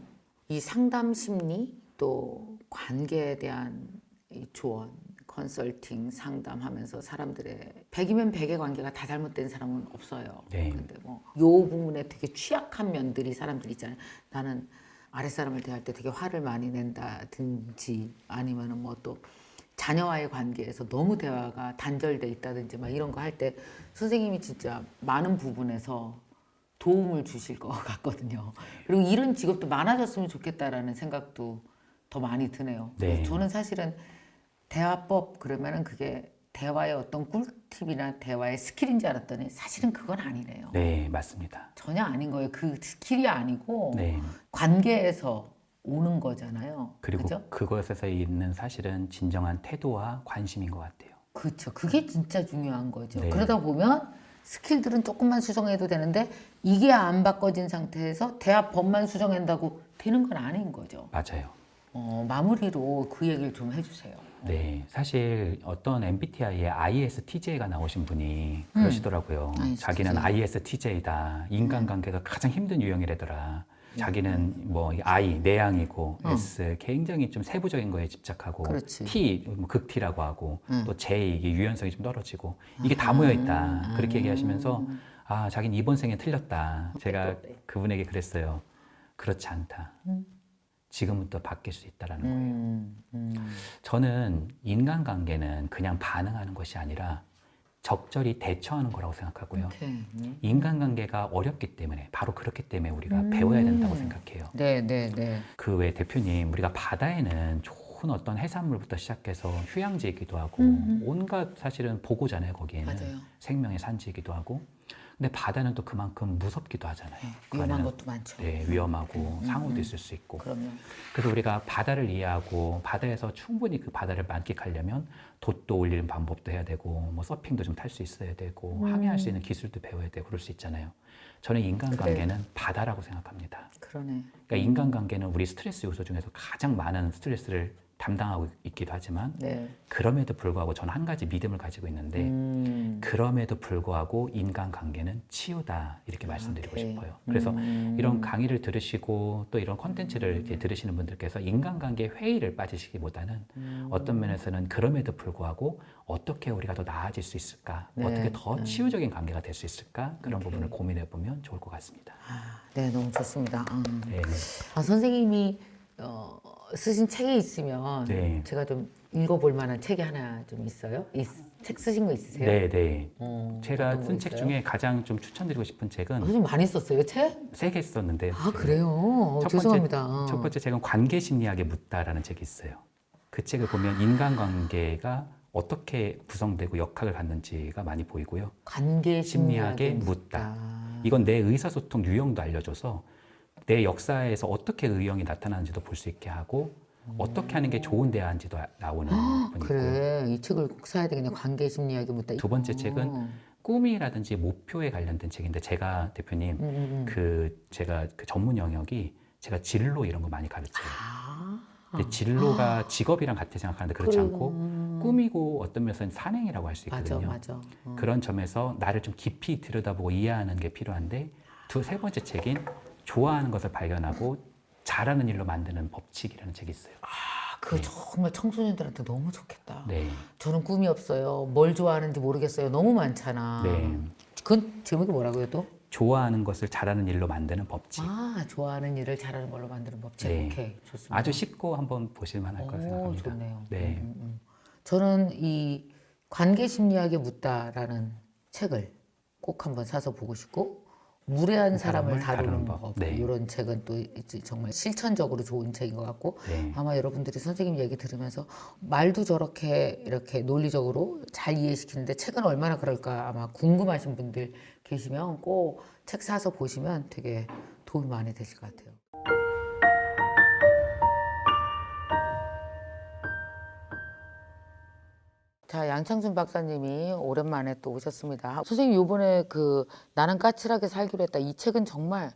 이 상담 심리 또 관계에 대한 이 조언, 컨설팅, 상담하면서 사람들의 100이면 100의 관계가 다 잘못된 사람은 없어요. 네. 근데 뭐 요 부분에 되게 취약한 면들이 사람들이 있잖아요. 나는 아랫사람을 대할 때 되게 화를 많이 낸다든지 아니면은 뭐 또 자녀와의 관계에서 너무 대화가 단절돼 있다든지 막 이런 거 할 때 선생님이 진짜 많은 부분에서 도움을 주실 것 같거든요. 그리고 이런 직업도 많아졌으면 좋겠다라는 생각도 더 많이 드네요. 네. 그래서 저는 사실은 대화법 그러면은 그게 대화의 어떤 꿀팁이나 대화의 스킬인 줄 알았더니 사실은 그건 아니네요. 네, 맞습니다. 전혀 아닌 거예요. 그 스킬이 아니고 네. 관계에서 오는 거잖아요. 그리고 그죠? 그것에서 있는 사실은 진정한 태도와 관심인 것 같아요. 그렇죠. 그게 진짜 중요한 거죠. 네. 그러다 보면 스킬들은 조금만 수정해도 되는데 이게 안 바꿔진 상태에서 대화법만 수정한다고 되는 건 아닌 거죠. 맞아요. 마무리로 그 얘기를 좀 해주세요. 네, 사실 어떤 MBTI의 ISTJ가 나오신 분이 그러시더라고요. ISTJ. 자기는 ISTJ다. 인간관계가 가장 힘든 유형이래더라. 자기는 뭐 I 내향이고 S 굉장히 좀 세부적인 거에 집착하고 그렇지. T 뭐 극T라고 하고 또 J 이게 유연성이 좀 떨어지고 이게 다 모여 있다. 그렇게 얘기하시면서 아 자기는 이번 생에 틀렸다. 제가 그분에게 그랬어요. 그렇지 않다. 지금부터 바뀔 수 있다라는 거예요. 저는 인간관계는 그냥 반응하는 것이 아니라 적절히 대처하는 거라고 생각하고요. 오케이. 인간관계가 어렵기 때문에 바로 그렇기 때문에 우리가 배워야 된다고 생각해요. 네, 네, 네. 그 외 대표님 우리가 바다에는 좋은 어떤 해산물부터 시작해서 휴양지이기도 하고 온갖 사실은 보고잖아요. 거기에는 맞아요. 생명의 산지이기도 하고 근데 바다는 또 그만큼 무섭기도 하잖아요. 그 위험한 안에는 것도 많죠. 네, 위험하고 상호도 있을 수 있고 그럼요. 그래서 우리가 바다를 이해하고 바다에서 충분히 그 바다를 만끽하려면 돛도 올리는 방법도 해야 되고 뭐 서핑도 좀 탈 수 있어야 되고 항해할 수 있는 기술도 배워야 되고 그럴 수 있잖아요. 저는 인간관계는 바다라고 생각합니다. 그러네. 그러니까 인간관계는 우리 스트레스 요소 중에서 가장 많은 스트레스를 담당하고 있기도 하지만 네. 그럼에도 불구하고 저는 한 가지 믿음을 가지고 있는데 그럼에도 불구하고 인간관계는 치유다 이렇게 말씀드리고 오케이. 싶어요. 그래서 이런 강의를 들으시고 또 이런 콘텐츠를 이렇게 들으시는 분들께서 인간관계 회의를 빠지시기보다는 어떤 면에서는 그럼에도 불구하고 어떻게 우리가 더 나아질 수 있을까 네. 어떻게 더 치유적인 관계가 될 수 있을까 그런 부분을 고민해 보면 좋을 것 같습니다. 네, 너무 좋습니다. 네. 선생님이 쓰신 책이 있으면 네. 제가 좀 읽어볼 만한 책이 하나 좀 있어요? 책 쓰신 거 있으세요? 네, 네. 제가 어떤 거 쓴 책 있어요? 중에 가장 좀 추천드리고 싶은 책은 선생님 많이 썼어요, 책? 3개 썼는데 아, 그래요? 죄송합니다. 첫 번째 책은 관계 심리학에 묻다라는 책이 있어요. 그 책을 보면 인간관계가 어떻게 구성되고 역학을 갖는지가 많이 보이고요. 관계 심리학에 심리학에 묻다. 이건 내 의사소통 유형도 알려줘서 내 역사에서 어떻게 의형이 나타나는지도 볼 수 있게 하고 어떻게 하는 게 좋은 대화인지도 나오는 부분이 있고요. 그래, 이 책을 꼭 사야 되겠네. 관계 심리학에 묻다. 두 번째 책은 꿈이라든지 목표에 관련된 책인데 제가 대표님 제가 그 전문 영역이 제가 진로 이런 거 많이 가르쳐요. 근데 진로가 직업이랑 같이 생각하는데 그렇지 않고 꿈이고 어떤 면에서는 산행이라고 할 수 있거든요. 맞아. 그런 점에서 나를 좀 깊이 들여다보고 이해하는 게 필요한데 세 번째 책인 좋아하는 것을 발견하고 잘하는 일로 만드는 법칙이라는 책이 있어요. 그거 정말 청소년들한테 너무 좋겠다. 네. 저는 꿈이 없어요. 뭘 좋아하는지 모르겠어요. 너무 많잖아. 네. 그건 제목이 뭐라고요, 또? 좋아하는 것을 잘하는 일로 만드는 법칙. 좋아하는 일을 잘하는 걸로 만드는 법칙. 네. 오케이, 좋습니다. 아주 쉽고 한번 보실 만할 거라 생각합니다. 좋네요. 네. 저는 이 관계 심리학에 묻다라는 책을 꼭 한번 사서 보고 싶고 무례한 사람을 다루는 법 네. 이런 책은 또 이제 정말 실천적으로 좋은 책인 것 같고 네. 아마 여러분들이 선생님 얘기 들으면서 말도 저렇게 이렇게 논리적으로 잘 이해시키는데 책은 얼마나 그럴까 아마 궁금하신 분들 계시면 꼭 책 사서 보시면 되게 도움이 많이 되실 것 같아요. 자, 양창순 박사님이 오랜만에 또 오셨습니다. 선생님, 요번에 나는 까칠하게 살기로 했다. 이 책은 정말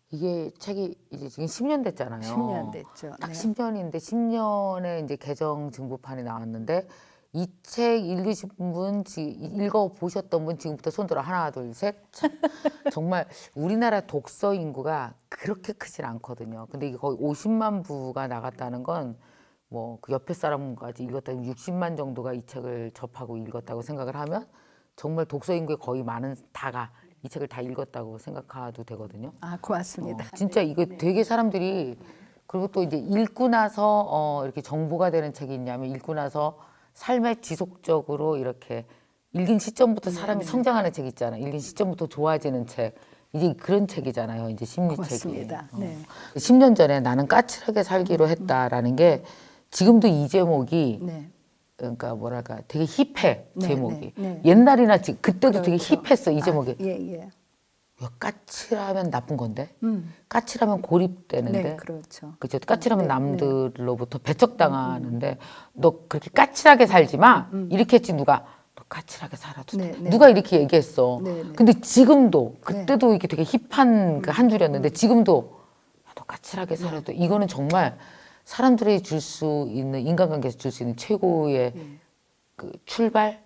이게 책이 이제 지금 10년 됐잖아요. 10년 됐죠. 딱 네. 10년인데 10년에 이제 개정 증부판이 나왔는데 이 책 읽으신 분, 읽어보셨던 분 지금부터 손들어. 하나, 둘, 셋. 정말 우리나라 독서 인구가 그렇게 크진 않거든요. 근데 이게 거의 50만 부가 나갔다는 건 뭐 그 옆에 사람까지 읽었다면 60만 정도가 이 책을 접하고 읽었다고 생각을 하면 정말 독서 인구의 거의 많은 다가 이 책을 다 읽었다고 생각해도 되거든요. 아, 고맙습니다. 진짜 이거 되게 사람들이 그리고 또 이제 읽고 나서 이렇게 정보가 되는 책이 있냐면 읽고 나서 삶에 지속적으로 이렇게 읽은 시점부터 사람이 성장하는 책 있잖아요. 읽은 시점부터 좋아지는 책. 이제 그런 책이잖아요. 이제 심리책이. 고맙습니다. 네. 10년 전에 나는 까칠하게 살기로 했다라는 게 지금도 이 제목이 네. 그러니까 뭐랄까 되게 힙해 네, 제목이. 네, 네. 옛날이나 지금 그때도 되게 그렇죠. 힙했어 이 제목이. 예, 예. 야, 까칠하면 나쁜 건데 까칠하면 고립되는데 네, 그렇죠. 그죠? 까칠하면 네, 남들로부터 배척당하는데 너 그렇게 까칠하게 살지 마 이렇게 했지 누가 너 까칠하게 살아도 돼. 네, 네. 누가 이렇게 얘기했어. 네, 네. 근데 지금도 그때도 이게 되게 힙한 그 한 줄이었는데 지금도 야, 너 까칠하게 살아도 돼. 이거는 정말 사람들이 줄 수 있는 인간관계에서 줄 수 있는 최고의 그 출발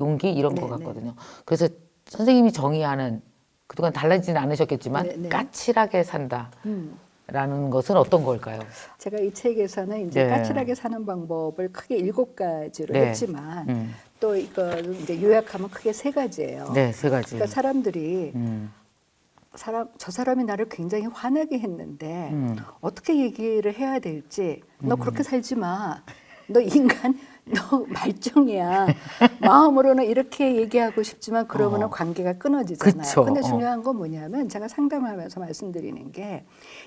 용기 이런 것 같거든요. 그래서 선생님이 정의하는 그동안 달라지진 않으셨겠지만 네, 네. 까칠하게 산다라는 것은 어떤 걸까요? 제가 이 책에서는 이제 네. 까칠하게 사는 방법을 크게 7가지로 네. 했지만 또 이거 이제 요약하면 크게 3가지예요. 네, 세 가지. 그러니까 사람들이 음, 저 사람이 나를 굉장히 화나게 했는데 어떻게 얘기를 해야 될지 너 그렇게 살지 마. 너 인간 너 말종이야. 마음으로는 이렇게 얘기하고 싶지만 그러면은 관계가 끊어지잖아요. 그쵸. 근데 중요한 건 뭐냐면 제가 상담하면서 말씀드리는 게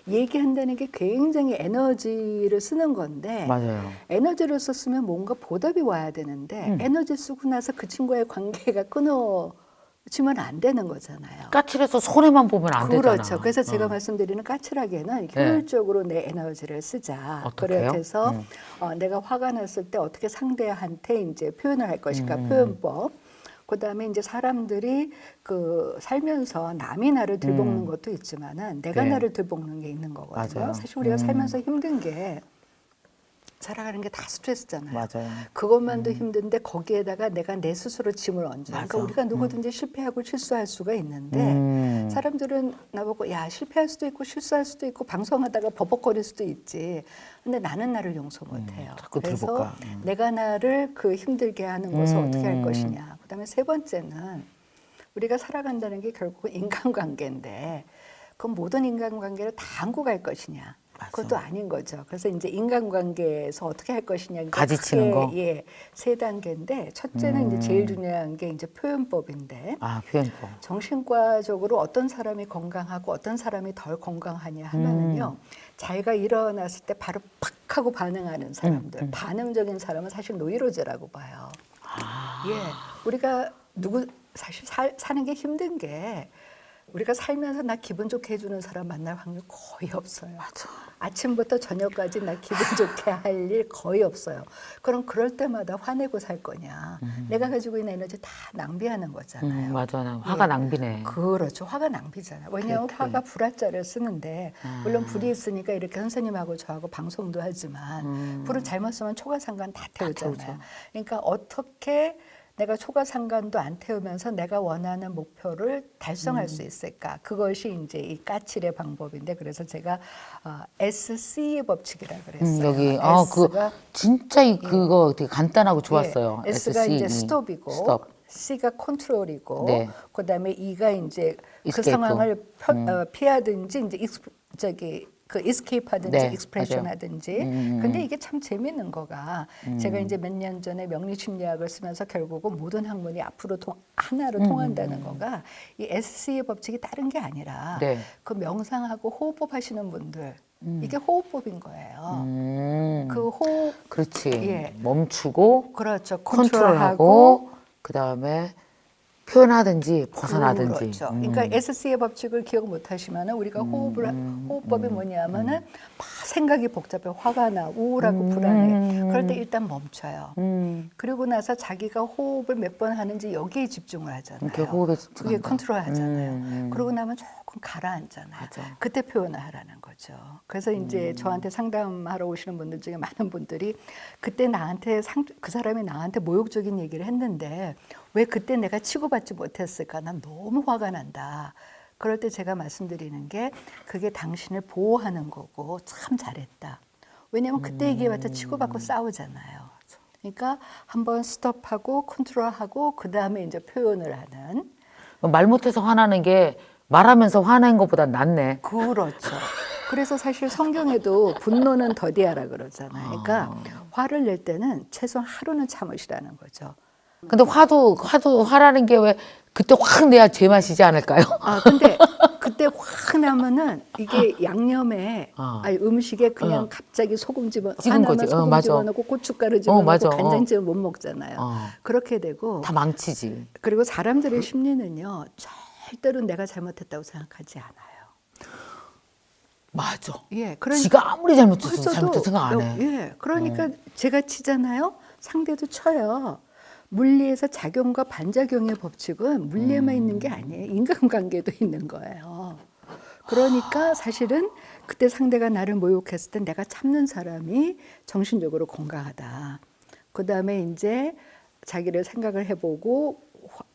얘기한다는 게 굉장히 에너지를 쓰는 건데 맞아요. 에너지를 썼으면 뭔가 보답이 와야 되는데 에너지 쓰고 나서 그 친구의 관계가 끊어지면 안 되는 거잖아요. 까칠해서 손해만 보면 안 되잖아. 그렇죠. 그래서 제가 말씀드리는 까칠하게는 효율적으로 내 에너지를 쓰자. 어떡해요? 그래서 내가 화가 났을 때 어떻게 상대한테 이제 표현을 할 것인가 표현법. 그다음에 이제 사람들이 그 살면서 남이 나를 들볶는 것도 있지만은 내가 네. 나를 들볶는 게 있는 거거든요. 맞아요. 사실 우리가 살면서 힘든 게 살아가는 게 다 스트레스잖아요. 맞아요. 그것만도 힘든데 거기에다가 내가 내 스스로 짐을 얹어. 그러니까 맞아. 우리가 누구든지 실패하고 실수할 수가 있는데 사람들은 나보고 야 실패할 수도 있고 실수할 수도 있고 방송하다가 버벅거릴 수도 있지. 근데 나는 나를 용서 못해요. 자꾸 그래서 들어볼까? 내가 나를 그 힘들게 하는 것을 어떻게 할 것이냐. 그다음에 3번째는 우리가 살아간다는 게 결국은 인간관계인데 그 모든 인간관계를 다 안고 갈 것이냐. 그것도 아닌 거죠. 그래서 이제 인간관계에서 어떻게 할 것이냐. 가지치는 거? 예, 3단계인데 첫째는 이제 제일 중요한 게 이제 표현법인데 아, 표현법. 정신과적으로 어떤 사람이 건강하고 어떤 사람이 덜 건강하냐 하면은요. 자기가 일어났을 때 바로 팍 하고 반응하는 사람들. 반응적인 사람은 사실 노이로제라고 봐요. 예, 우리가 사실 사는 게 힘든 게 우리가 살면서 나 기분 좋게 해주는 사람 만날 확률 거의 없어요. 맞아. 아침부터 저녁까지 나 기분 좋게 할 일 거의 없어요. 그럼 그럴 때마다 화내고 살 거냐. 내가 가지고 있는 에너지 다 낭비하는 거잖아요. 맞아. 나 화가 낭비네. 그렇죠. 화가 낭비잖아요. 왜냐하면 화가 불화자를 쓰는데 물론 불이 있으니까 이렇게 선생님하고 저하고 방송도 하지만 불을 잘못 쓰면 초가상간 다 태우잖아요. 그러니까 어떻게 내가 초가상간도 안 태우면서 내가 원하는 목표를 달성할 수 있을까? 그것이 이제 이 까칠의 방법인데 그래서 제가 SC의 법칙이라고 그랬어요. 여기 S가 진짜 그거 되게 간단하고 좋았어요. 예, S가 SCE. 이제 스톱이고 스톱. C가 컨트롤이고 네. 그다음에 E가 이제 그 Escape. 상황을 피하든지 이제 그 escape 하든지 네, expression 맞아요. 하든지. 근데 이게 참 재밌는 거가 제가 이제 몇 년 전에 명리심리학을 쓰면서 결국은 모든 학문이 앞으로 하나로 통한다는 거가 이 SC의 법칙이 다른 게 아니라 네. 그 명상하고 호흡법 하시는 분들 이게 호흡법인 거예요. 그 호흡 그렇지. 예. 멈추고 그렇죠. 컨트롤하고 그다음에 표현하든지 벗어나든지. 그렇죠. 그러니까 SC의 법칙을 기억 못 하시면은 우리가 호흡법이 뭐냐면은 막 생각이 복잡해, 화가 나, 우울하고 불안해. 그럴 때 일단 멈춰요. 그리고 나서 자기가 호흡을 몇 번 하는지 여기에 집중을 하잖아요. 이렇게 호흡에 그게 집중한다. 컨트롤 하잖아요. 그러고 나면 조금 가라앉잖아요. 맞아. 그때 표현을 하라는 거죠. 그래서 이제 저한테 상담하러 오시는 분들 중에 많은 분들이 그때 나한테 그 사람이 나한테 모욕적인 얘기를 했는데 왜 그때 내가 치고받지 못했을까? 난 너무 화가 난다. 그럴 때 제가 말씀드리는 게 그게 당신을 보호하는 거고 참 잘했다. 왜냐하면 그때 얘기해봤자 치고받고 싸우잖아요. 그러니까 한번 스톱하고 컨트롤하고 그 다음에 이제 표현을 하는. 말 못해서 화나는 게 말하면서 화낸 것보다 낫네. 그렇죠. 그래서 사실 성경에도 분노는 더디하라 그러잖아요. 그러니까 화를 낼 때는 최소한 하루는 참으시라는 거죠. 근데 화라는 게 왜 그때 확 내야 제맛이지 않을까요? 근데 그때 확 나면은 이게 양념에 아니 음식에 그냥 갑자기 소금 찍은 하나만 거지. 소금 맞아. 집어넣고 고춧가루 집어넣고 맞아. 간장 집어 못 먹잖아요. 그렇게 되고 다 망치지. 그리고 사람들의 심리는요 절대로 내가 잘못했다고 생각하지 않아요. 맞아. 예, 그러니까 지가 아무리 잘못했어도 했어도 잘못된 생각 안 해. 예, 그러니까 제가 치잖아요. 상대도 쳐요. 물리에서 작용과 반작용의 법칙은 물리에만 있는 게 아니에요. 인간관계도 있는 거예요. 그러니까 사실은 그때 상대가 나를 모욕했을 때 내가 참는 사람이 정신적으로 건강하다. 그 다음에 이제 자기를 생각을 해보고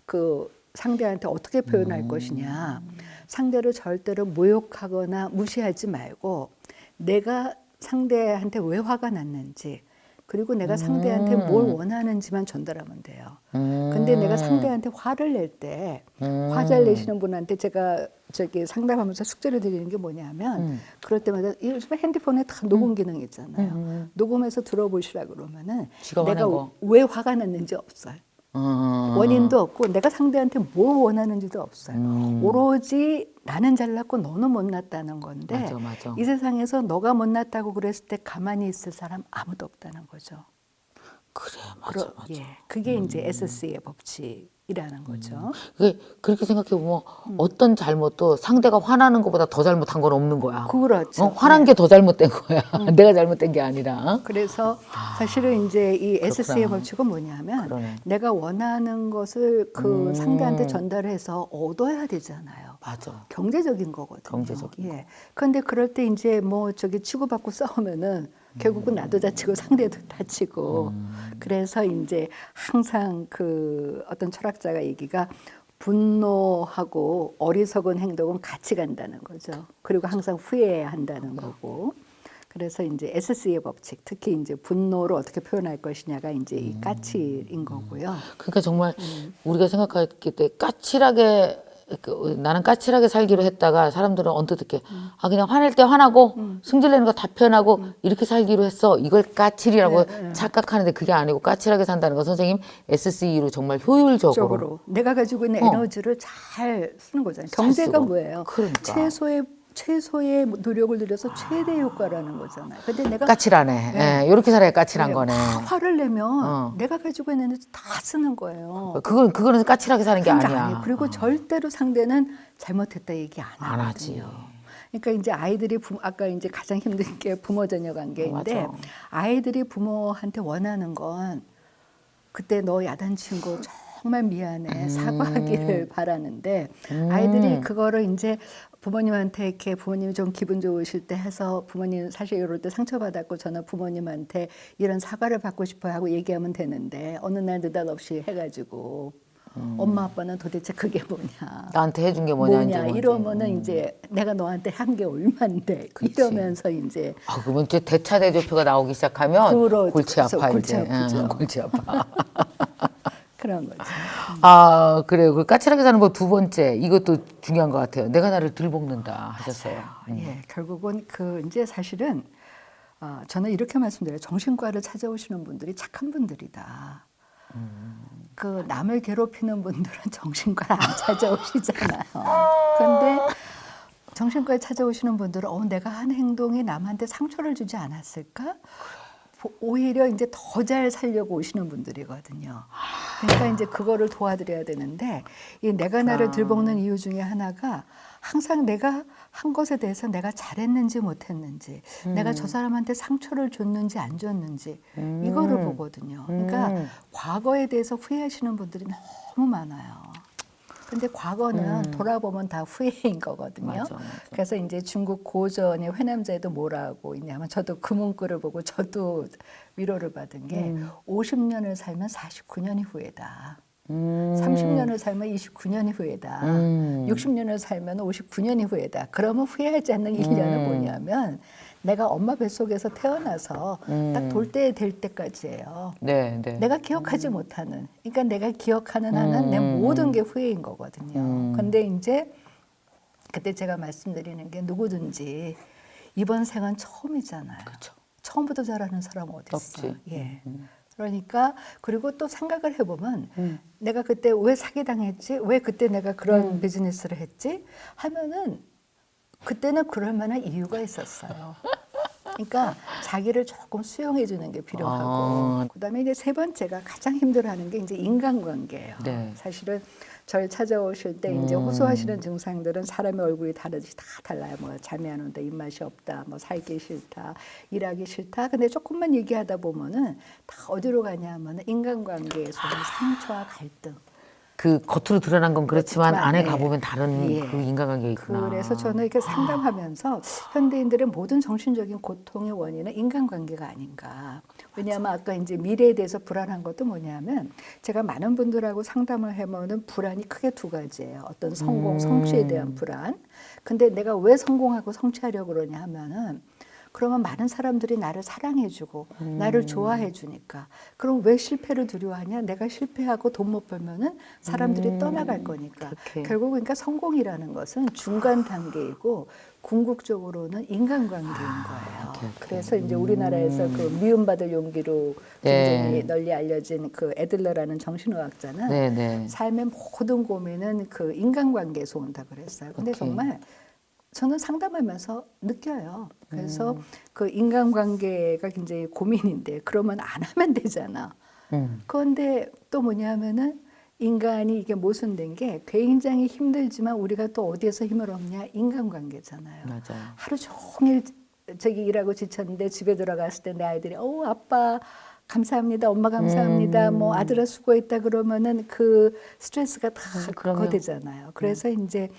그 상대한테 어떻게 표현할 것이냐. 상대를 절대로 모욕하거나 무시하지 말고 내가 상대한테 왜 화가 났는지 그리고 내가 상대한테 뭘 원하는지만 전달하면 돼요. 근데 내가 상대한테 화를 낼 때 화 잘 내시는 분한테 제가 저기 상담하면서 숙제를 드리는 게 뭐냐면 그럴 때마다 요즘에 핸드폰에 다 녹음 기능 있잖아요. 녹음해서 들어보시라 그러면은 지가 내가 화낸 거. 왜 화가 났는지 없어요. 원인도 없고 내가 상대한테 뭘 원하는지도 없어요. 오로지 나는 잘났고 너는 못났다는 건데 맞아. 이 세상에서 너가 못났다고 그랬을 때 가만히 있을 사람 아무도 없다는 거죠. 그래, 맞아. 예, 그게 이제 SC의 법칙이라는 거죠. 그게 그렇게 생각해 보면 어떤 잘못도 상대가 화나는 것보다 더 잘못한 건 없는 거야. 그렇죠. 화난 게 더 잘못된 거야. 내가 잘못된 게 아니라. 그래서 사실은 이제 이 SC의 법칙은 뭐냐면 그러네. 내가 원하는 것을 그 상대한테 전달해서 얻어야 되잖아요. 맞아. 경제적인 거거든요. 경제적인 예. 그런데 그럴 때 이제 뭐 저기 치고받고 싸우면은 결국은 나도 다치고 상대도 다치고 그래서 이제 항상 그 어떤 철학자가 얘기가 분노하고 어리석은 행동은 같이 간다는 거죠. 그리고 항상 후회해야 한다는 거고. 그래서 이제 SC의 법칙, 특히 이제 분노를 어떻게 표현할 것이냐가 이제 이 까칠인 거고요. 그러니까 정말 우리가 생각할 때 까칠하게 나는 까칠하게 살기로 했다가 사람들은 언뜻 이렇게 그냥 화낼 때 화나고 승질내는 거 다 표현하고 이렇게 살기로 했어. 이걸 까칠이라고 착각하는데 그게 아니고 까칠하게 산다는 거 선생님 SC로 정말 효율적으로 적으로 내가 가지고 있는 에너지를 잘 쓰는 거잖아요. 경제가 쓰고. 뭐예요? 그러니까. 최소의 노력을 들여서 최대 효과라는 거잖아요. 근데 내가 까칠하네. 예, 이렇게 살아야 까칠한 거네. 막 화를 내면 내가 가지고 있는 에너지 다 쓰는 거예요. 그거는 까칠하게 사는 게 그러니까 아니야. 아니에요. 그리고 절대로 상대는 잘못했다 얘기 안 안 하지. 하거든요. 그러니까 이제 아이들이 아까 이제 가장 힘든 게 부모 자녀 관계인데 맞아. 아이들이 부모한테 원하는 건 그때 너 야단친 거 정말 미안해 사과하기를 바라는데 아이들이 그거를 이제 부모님한테 이렇게 부모님이 좀 기분 좋으실 때 해서 부모님 사실 이럴 때 상처받았고 저는 부모님한테 이런 사과를 받고 싶어요 하고 얘기하면 되는데 어느 날 느닷없이 해가지고 엄마 아빠는 도대체 그게 뭐냐 나한테 해준 게 뭐냐 이제 뭔지. 이러면은 이제 내가 너한테 한 게 얼만데 이러면서 이제 그러면 이제 대차대조표가 나오기 시작하면 그렇죠. 골치 아파 골치 이제. 아프죠. 골치 아파. 그런 거죠. 그래요. 그 까칠하게 사는 법 두 번째 이것도 중요한 것 같아요. 내가 나를 들볶는다 하셨어요. 예, 결국은 그 이제 사실은 저는 이렇게 말씀드려요. 정신과를 찾아오시는 분들이 착한 분들이다. 그 남을 괴롭히는 분들은 정신과를 안 찾아오시잖아요. 그런데 정신과에 찾아오시는 분들은 내가 한 행동이 남한테 상처를 주지 않았을까? 오히려 이제 더 잘 살려고 오시는 분들이거든요. 그러니까 이제 그거를 도와드려야 되는데 이 내가 나를 들볶는 이유 중에 하나가 항상 내가 한 것에 대해서 내가 잘했는지 못했는지, 내가 저 사람한테 상처를 줬는지 안 줬는지 이거를 보거든요. 그러니까 과거에 대해서 후회하시는 분들이 너무 많아요. 근데 과거는 돌아보면 다 후회인 거거든요. 맞아. 그래서 이제 중국 고전의 회남자에도 뭐라고 있냐면 저도 그 문구를 보고 저도 위로를 받은 게 50년을 살면 49년이 후회다. 30년을 살면 29년이 후회다. 60년을 살면 59년이 후회다. 그러면 후회하지 않는 1년은 뭐냐면 내가 엄마 뱃속에서 태어나서 딱 돌 때 될 때까지예요. 네. 내가 기억하지 못하는, 그러니까 내가 기억하는 한은 내 모든 게 후회인 거거든요. 근데 이제 그때 제가 말씀드리는 게 누구든지 이번 생은 처음이잖아요. 그렇죠. 처음부터 잘하는 사람 어디 있어? 없지. 예. 그러니까 그리고 또 생각을 해보면 내가 그때 왜 사기당했지? 왜 그때 내가 그런 비즈니스를 했지? 하면은 그때는 그럴 만한 이유가 있었어요. 그러니까 자기를 조금 수용해 주는 게 필요하고 그다음에 이제 세 번째가 가장 힘들어하는 게 이제 인간관계예요. 네. 사실은 저를 찾아오실 때 이제 호소하시는 증상들은 사람의 얼굴이 다르듯이 다 달라요. 뭐 잠이 안 온다, 입맛이 없다, 뭐 살기 싫다, 일하기 싫다. 근데 조금만 얘기하다 보면은 다 어디로 가냐 하면 인간관계에서는 상처와 갈등. 그 겉으로 드러난 건 그렇지만 그렇지만, 안에 네. 가보면 다른 예. 그 인간관계가 있구나. 그래서 저는 이렇게 상담하면서 현대인들의 모든 정신적인 고통의 원인은 인간관계가 아닌가. 왜냐하면 아까 이제 미래에 대해서 불안한 것도 뭐냐면 제가 많은 분들하고 상담을 해보면 불안이 크게 두 가지예요. 어떤 성공, 성취에 대한 불안. 근데 내가 왜 성공하고 성취하려고 그러냐 하면은 그러면 많은 사람들이 나를 사랑해주고 나를 좋아해주니까. 그럼 왜 실패를 두려워하냐? 내가 실패하고 돈 못 벌면은 사람들이 떠나갈 거니까. 그렇게. 결국 그러니까 성공이라는 것은 중간 단계이고 궁극적으로는 인간관계인 거예요. 그래서 이제 우리나라에서 그 미움받을 용기로 굉장히 네. 널리 알려진 그 애들러라는 정신의학자는 네네. 삶의 모든 고민은 그 인간관계에서 온다 그랬어요. 근데 오케이. 정말 저는 상담하면서 느껴요. 그래서 그 인간관계가 굉장히 고민인데 그러면 안 하면 되잖아. 그런데 또 뭐냐면은 인간이 이게 모순된 게 굉장히 힘들지만 우리가 또 어디에서 힘을 얻냐? 인간관계잖아요. 맞아요. 하루 종일 저기 일하고 지쳤는데 집에 들어갔을 때 내 아이들이 아빠 감사합니다. 엄마 감사합니다. 뭐 아들아 수고했다 그러면은 그 스트레스가 다 그럼요. 그거 되잖아요. 그래서 이제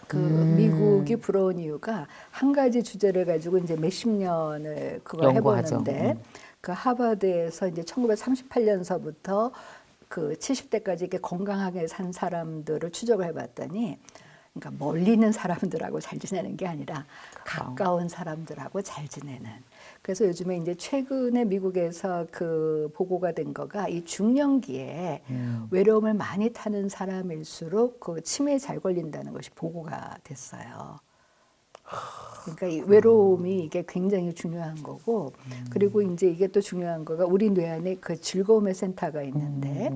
그 미국이 부러운 이유가 한 가지 주제를 가지고 이제 몇십 년을 그걸 연구하죠. 해보는데 그 하버드에서 이제 1938년서부터 그 70대까지 이렇게 건강하게 산 사람들을 추적을 해봤더니 그러니까 멀리 있는 사람들하고 잘 지내는 게 아니라 가까운 사람들하고 잘 지내는. 그래서 요즘에 이제 최근에 미국에서 그 보고가 된 거가 이 중년기에 외로움을 많이 타는 사람일수록 그 치매에 잘 걸린다는 것이 보고가 됐어요. 그러니까 이 외로움이 이게 굉장히 중요한 거고, 그리고 이제 이게 또 중요한 거가 우리 뇌 안에 그 즐거움의 센터가 있는데,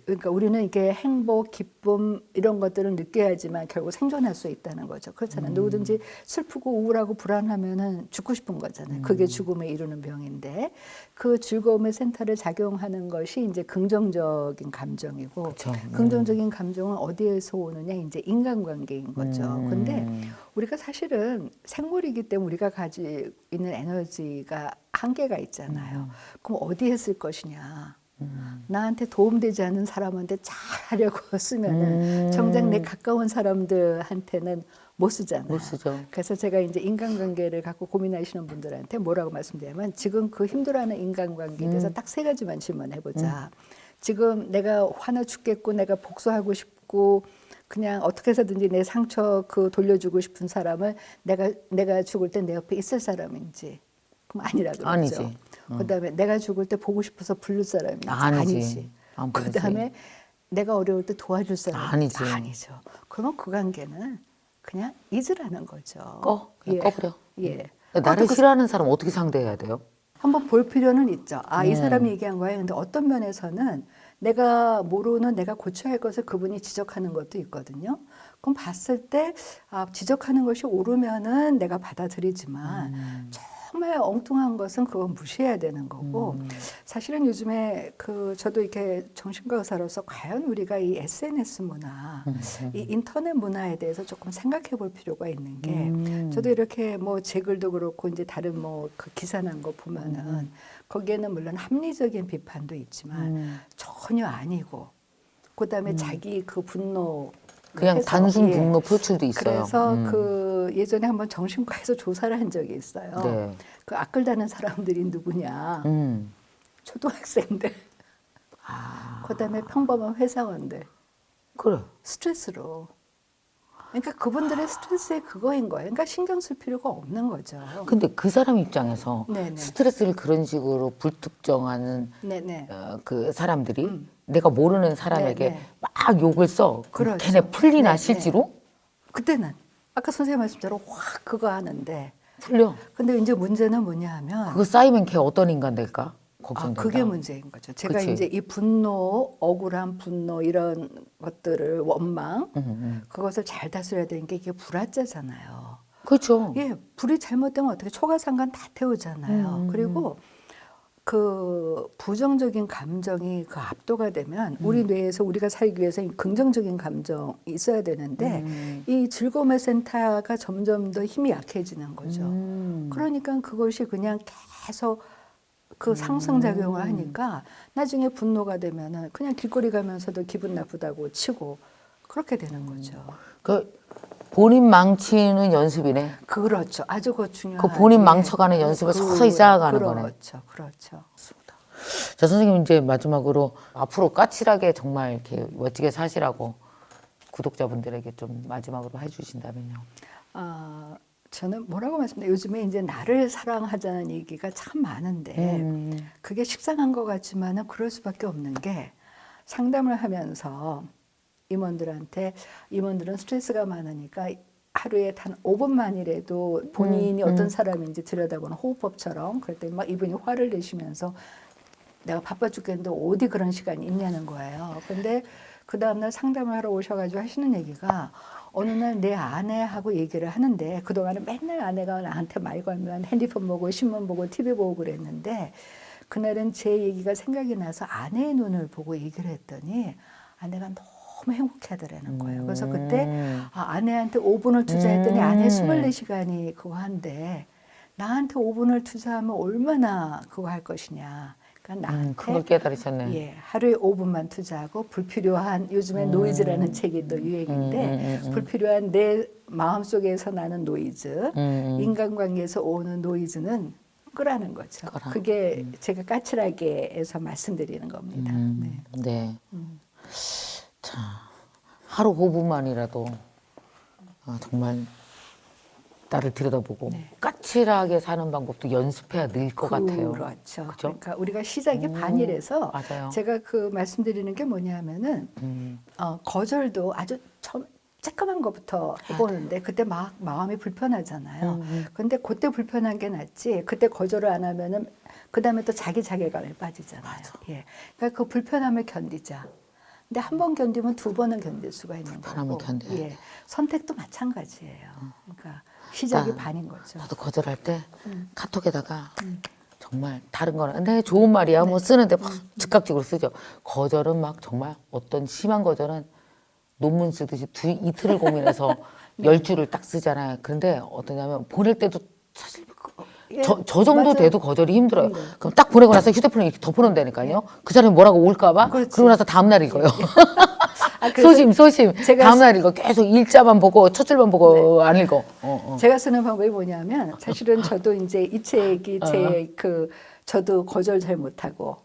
그러니까 우리는 이게 행복, 기쁨 이런 것들을 느껴야지만 결국 생존할 수 있다는 거죠. 그렇잖아요. 누구든지 슬프고 우울하고 불안하면은 죽고 싶은 거잖아요. 그게 죽음에 이르는 병인데, 그 즐거움의 센터를 작용하는 것이 이제 긍정적인 감정이고, 그쵸. 긍정적인 감정은 어디에서 오느냐? 이제 인간관계인 거죠. 근데 우리가 사실은 생물이기 때문에 우리가 가지고 있는 에너지가 한계가 있잖아요. 그럼 어디에 쓸 것이냐? 나한테 도움되지 않는 사람한테 잘하려고 쓰면은 정작 내 가까운 사람들한테는 못 쓰잖아요. 못 쓰죠. 그래서 제가 이제 인간관계를 갖고 고민하시는 분들한테 뭐라고 말씀드리냐면 지금 그 힘들어하는 인간관계에 대해서 딱 세 가지만 질문해보자. 지금 내가 화나 죽겠고 내가 복수하고 싶고 그냥 어떻게 해서든지 내 상처 그 돌려주고 싶은 사람을 내가 죽을 때 내 옆에 있을 사람인지 그럼 아니라 그러죠. 아니지. 그다음에 내가 죽을 때 보고 싶어서 부를 사람인지 아니지. 안 부르지. 그다음에 내가 어려울 때 도와줄 사람인지 아니지. 아니죠. 그러면 그 관계는 그냥 잊으라는 거죠. 그냥 꺼버려. 예. 나를 싫어하는 사람 어떻게 상대해야 돼요? 한번 볼 필요는 있죠. 이 사람이 얘기한 거예요. 근데 어떤 면에서는 내가 모르는 내가 고쳐야 할 것을 그분이 지적하는 것도 있거든요. 그럼 봤을 때 지적하는 것이 옳으면은 내가 받아들이지만 정말 엉뚱한 것은 그건 무시해야 되는 거고 사실은 요즘에 저도 이렇게 정신과 의사로서 과연 우리가 이 SNS 문화, 이 인터넷 문화에 대해서 조금 생각해 볼 필요가 있는 게 저도 이렇게 뭐 제 글도 그렇고 이제 다른 뭐 그 기사 난 거 보면은 거기에는 물론 합리적인 비판도 있지만 전혀 아니고 그다음에 자기 그 분노 그냥 해서, 단순 예. 분노 표출도 있어요. 그래서 그 예전에 한번 정신과에서 조사를 한 적이 있어요. 네. 그 악글다는 사람들이 누구냐? 초등학생들. 그다음에 평범한 회사원들. 그래. 스트레스로. 그러니까 그분들의 스트레스에 그거인 거예요. 그러니까 신경 쓸 필요가 없는 거죠. 근데 그 사람 입장에서 네네. 스트레스를 그런 식으로 불특정하는 네네. 그 사람들이 내가 모르는 사람에게 네네. 막 욕을 써. 그럼 그렇죠. 걔네 풀리나 네네. 실제로? 그때는 아까 선생님 말씀대로 확 그거 하는데 풀려. 근데 이제 문제는 뭐냐 하면 그거 쌓이면 걔 어떤 인간 될까? 걱정된다. 그게 문제인 거죠. 제가 그치. 이제 이 분노, 억울한 분노 이런 것들을 원망 그것을 잘 다스려야 되는 게 이게 불화자잖아요. 그렇죠. 예, 불이 잘못되면 어떻게 초가상간 다 태우잖아요. 그리고 그 부정적인 감정이 그 압도가 되면 우리 뇌에서 우리가 살기 위해서 이 긍정적인 감정이 있어야 되는데 이 즐거움의 센터가 점점 더 힘이 약해지는 거죠. 그러니까 그것이 그냥 계속 그 상승작용을 하니까 나중에 분노가 되면은 그냥 길거리 가면서도 기분 나쁘다고 치고 그렇게 되는 거죠. 그 본인 망치는 연습이네. 그렇죠. 아주 그 중요한. 그 본인 망쳐가는 연습을 서서히 쌓아가는 거네. 그렇죠. 그렇죠. 자, 선생님 이제 마지막으로 앞으로 까칠하게 정말 이렇게 멋지게 사시라고 구독자분들에게 좀 마지막으로 해주신다면요. 저는 뭐라고 말씀드려요? 요즘에 이제 나를 사랑하자는 얘기가 참 많은데 그게 식상한 것 같지만은 그럴 수밖에 없는 게 상담을 하면서 임원들은 스트레스가 많으니까 하루에 단 5분만이라도 본인이 어떤 사람인지 들여다보는 호흡법처럼 그랬더니 막 이분이 화를 내시면서 내가 바빠 죽겠는데 어디 그런 시간이 있냐는 거예요. 근데 그 다음날 상담을 하러 오셔가지고 하시는 얘기가 어느 날 내 아내하고 얘기를 하는데 그동안은 맨날 아내가 나한테 말 걸면 핸드폰 보고 신문 보고 TV 보고 그랬는데 그날은 제 얘기가 생각이 나서 아내의 눈을 보고 얘기를 했더니 아내가 너무 행복해하더라는 거예요. 그래서 그때 아내한테 5분을 투자했더니 아내 24시간이 그거 한데 나한테 5분을 투자하면 얼마나 그거 할 것이냐. 그러니까 나한테 그걸 깨달으셨네. 예, 하루에 5분만 투자하고 불필요한 요즘에 노이즈라는 책이 또 유행인데 불필요한 내 마음속에서 나는 노이즈, 인간관계에서 오는 노이즈는 끄라는 거죠. 그게 제가 까칠하게 해서 말씀드리는 겁니다. 네. 네. 자, 하루 5분만이라도 정말 나를 들여다보고 까칠하게 사는 방법도 연습해야 늘 것 같아요. 그렇죠. 그죠? 그러니까 우리가 시작이 반이라서 맞아요. 제가 그 말씀드리는 게 뭐냐면은 거절도 아주 쬐끄만 것부터 해보는데 그때 막 마음이 불편하잖아요. 근데 그때 불편한 게 낫지. 그때 거절을 안 하면은 그 다음에 또 자기 자괴감에 빠지잖아요. 예. 그러니까 그 불편함을 견디자. 근데 한 번 견디면 두 번은 견딜 수가 있는 거고. 견뎌야 예. 선택도 마찬가지예요. 그러니까 시작이 반인 거죠. 나도 거절할 때 카톡에다가 정말 다른 거는 네 좋은 말이야 뭐 쓰는데 막 즉각적으로 쓰죠. 거절은 막 정말 어떤 심한 거절은 논문 쓰듯이 이틀을 고민해서 10줄을 딱 쓰잖아요. 그런데 어떠냐면 보낼 때도 사실 저 정도 맞아요. 돼도 거절이 힘들어요. 그럼 딱 보내고 나서 휴대폰을 이렇게 덮어놓는다니까요. 그 사람이 뭐라고 올까봐. 그러고 나서 다음날 읽어요. 소심. 다음날 읽어. 계속 일자만 보고 첫 줄만 보고 안 읽어. 제가 쓰는 방법이 뭐냐면 사실은 저도 이제 이 책이 저도 거절 잘 못하고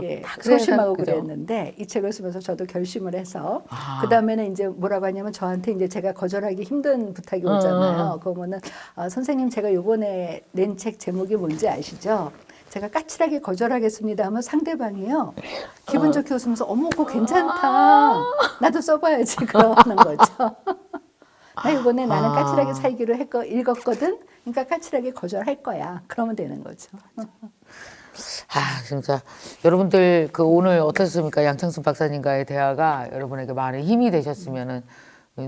예, 소심하고 그죠? 그랬는데 이 책을 쓰면서 저도 결심을 해서 그 다음에는 이제 뭐라고 하냐면 저한테 이제 제가 거절하기 힘든 부탁이 오잖아요. 그러면은 선생님 제가 요번에 낸 책 제목이 뭔지 아시죠? 제가 까칠하게 거절하겠습니다 하면 상대방이요 기분 좋게 웃으면서 어머 그거 괜찮다 나도 써봐야지 그러는 거죠. 나 이번에 나는 까칠하게 살기로 읽었거든. 그러니까 까칠하게 거절할 거야. 그러면 되는 거죠. 진짜 여러분들 그 오늘 어떠셨습니까? 양창순 박사님과의 대화가 여러분에게 많은 힘이 되셨으면은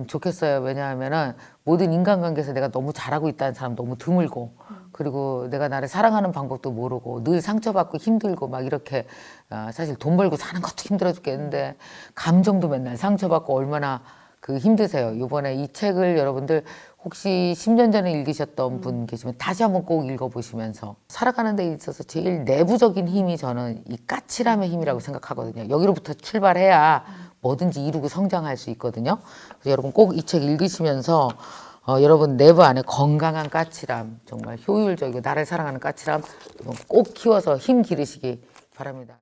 좋겠어요. 왜냐하면은 모든 인간관계에서 내가 너무 잘하고 있다는 사람 너무 드물고 그리고 내가 나를 사랑하는 방법도 모르고 늘 상처받고 힘들고 막 이렇게 사실 돈 벌고 사는 것도 힘들어 죽겠는데 감정도 맨날 상처받고 얼마나 그 힘드세요. 이번에 이 책을 여러분들 혹시 10년 전에 읽으셨던 분 계시면 다시 한번 꼭 읽어보시면서 살아가는 데 있어서 제일 내부적인 힘이 저는 이 까칠함의 힘이라고 생각하거든요. 여기로부터 출발해야 뭐든지 이루고 성장할 수 있거든요. 그래서 여러분 꼭 이 책 읽으시면서 여러분 내부 안에 건강한 까칠함, 정말 효율적이고 나를 사랑하는 까칠함 꼭 키워서 힘 기르시기 바랍니다.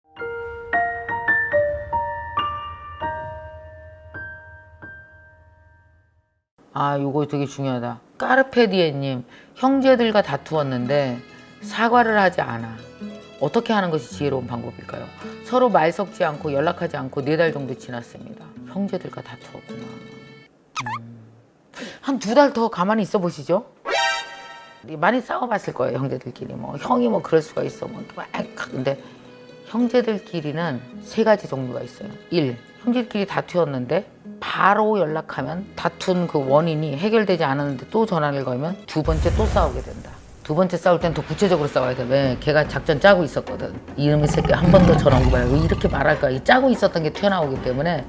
요거 되게 중요하다. 까르페디에님, 형제들과 다투었는데 사과를 하지 않아. 어떻게 하는 것이 지혜로운 방법일까요? 서로 말 섞지 않고 연락하지 않고 4달 정도 지났습니다. 형제들과 다투었구나. 한 2달 더 가만히 있어 보시죠. 많이 싸워봤을 거예요, 형제들끼리. 뭐 형이 뭐 그럴 수가 있어. 뭐 근데 형제들끼리는 3가지 종류가 있어요. 1. 형제들끼리 다투었는데 바로 연락하면 다툰 그 원인이 해결되지 않았는데 또 전화를 걸면 2번째 또 싸우게 된다. 2번째 싸울 땐 더 구체적으로 싸워야 돼. 왜? 걔가 작전 짜고 있었거든. 이놈의 새끼 한 번 더 전화 오기 말고 이렇게 말할까? 이 짜고 있었던 게 튀어나오기 때문에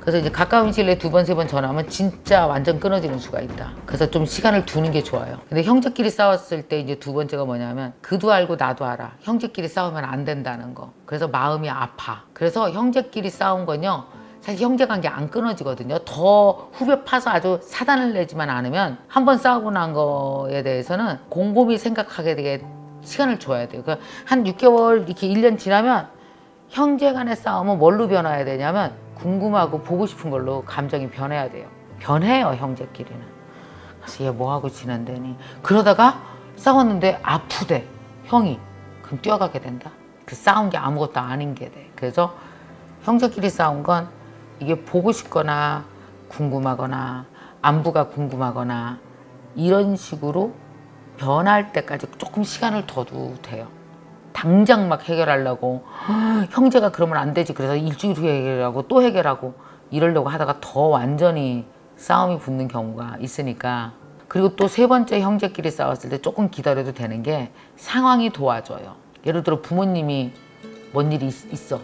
그래서 이제 가까운 시일 내에 2번, 3번 전화하면 진짜 완전 끊어지는 수가 있다. 그래서 좀 시간을 두는 게 좋아요. 근데 형제끼리 싸웠을 때 이제 2번째가 뭐냐면 그도 알고 나도 알아. 형제끼리 싸우면 안 된다는 거. 그래서 마음이 아파. 그래서 형제끼리 싸운 건요. 사실 형제관계 안 끊어지거든요. 더 후벼 파서 아주 사단을 내지만 않으면 한 번 싸우고 난 거에 대해서는 곰곰이 생각하게 되게 시간을 줘야 돼요. 그러니까 한 6개월 이렇게 1년 지나면 형제 간의 싸움은 뭘로 변화해야 되냐면 궁금하고 보고 싶은 걸로 감정이 변해야 돼요. 변해요, 형제끼리는. 그래서 얘 뭐하고 지낸다니. 그러다가 싸웠는데 아프대, 형이. 그럼 뛰어가게 된다. 그 싸운 게 아무것도 아닌 게 돼. 그래서 형제끼리 싸운 건 이게 보고 싶거나 궁금하거나 안부가 궁금하거나 이런 식으로 변할 때까지 조금 시간을 둬도 돼요. 당장 막 해결하려고 형제가 그러면 안 되지 그래서 일주일 후에 해결하고 또 해결하고 이러려고 하다가 더 완전히 싸움이 붙는 경우가 있으니까. 그리고 또 3번째 형제끼리 싸웠을 때 조금 기다려도 되는 게 상황이 도와줘요. 예를 들어 부모님이 뭔 일이 있어.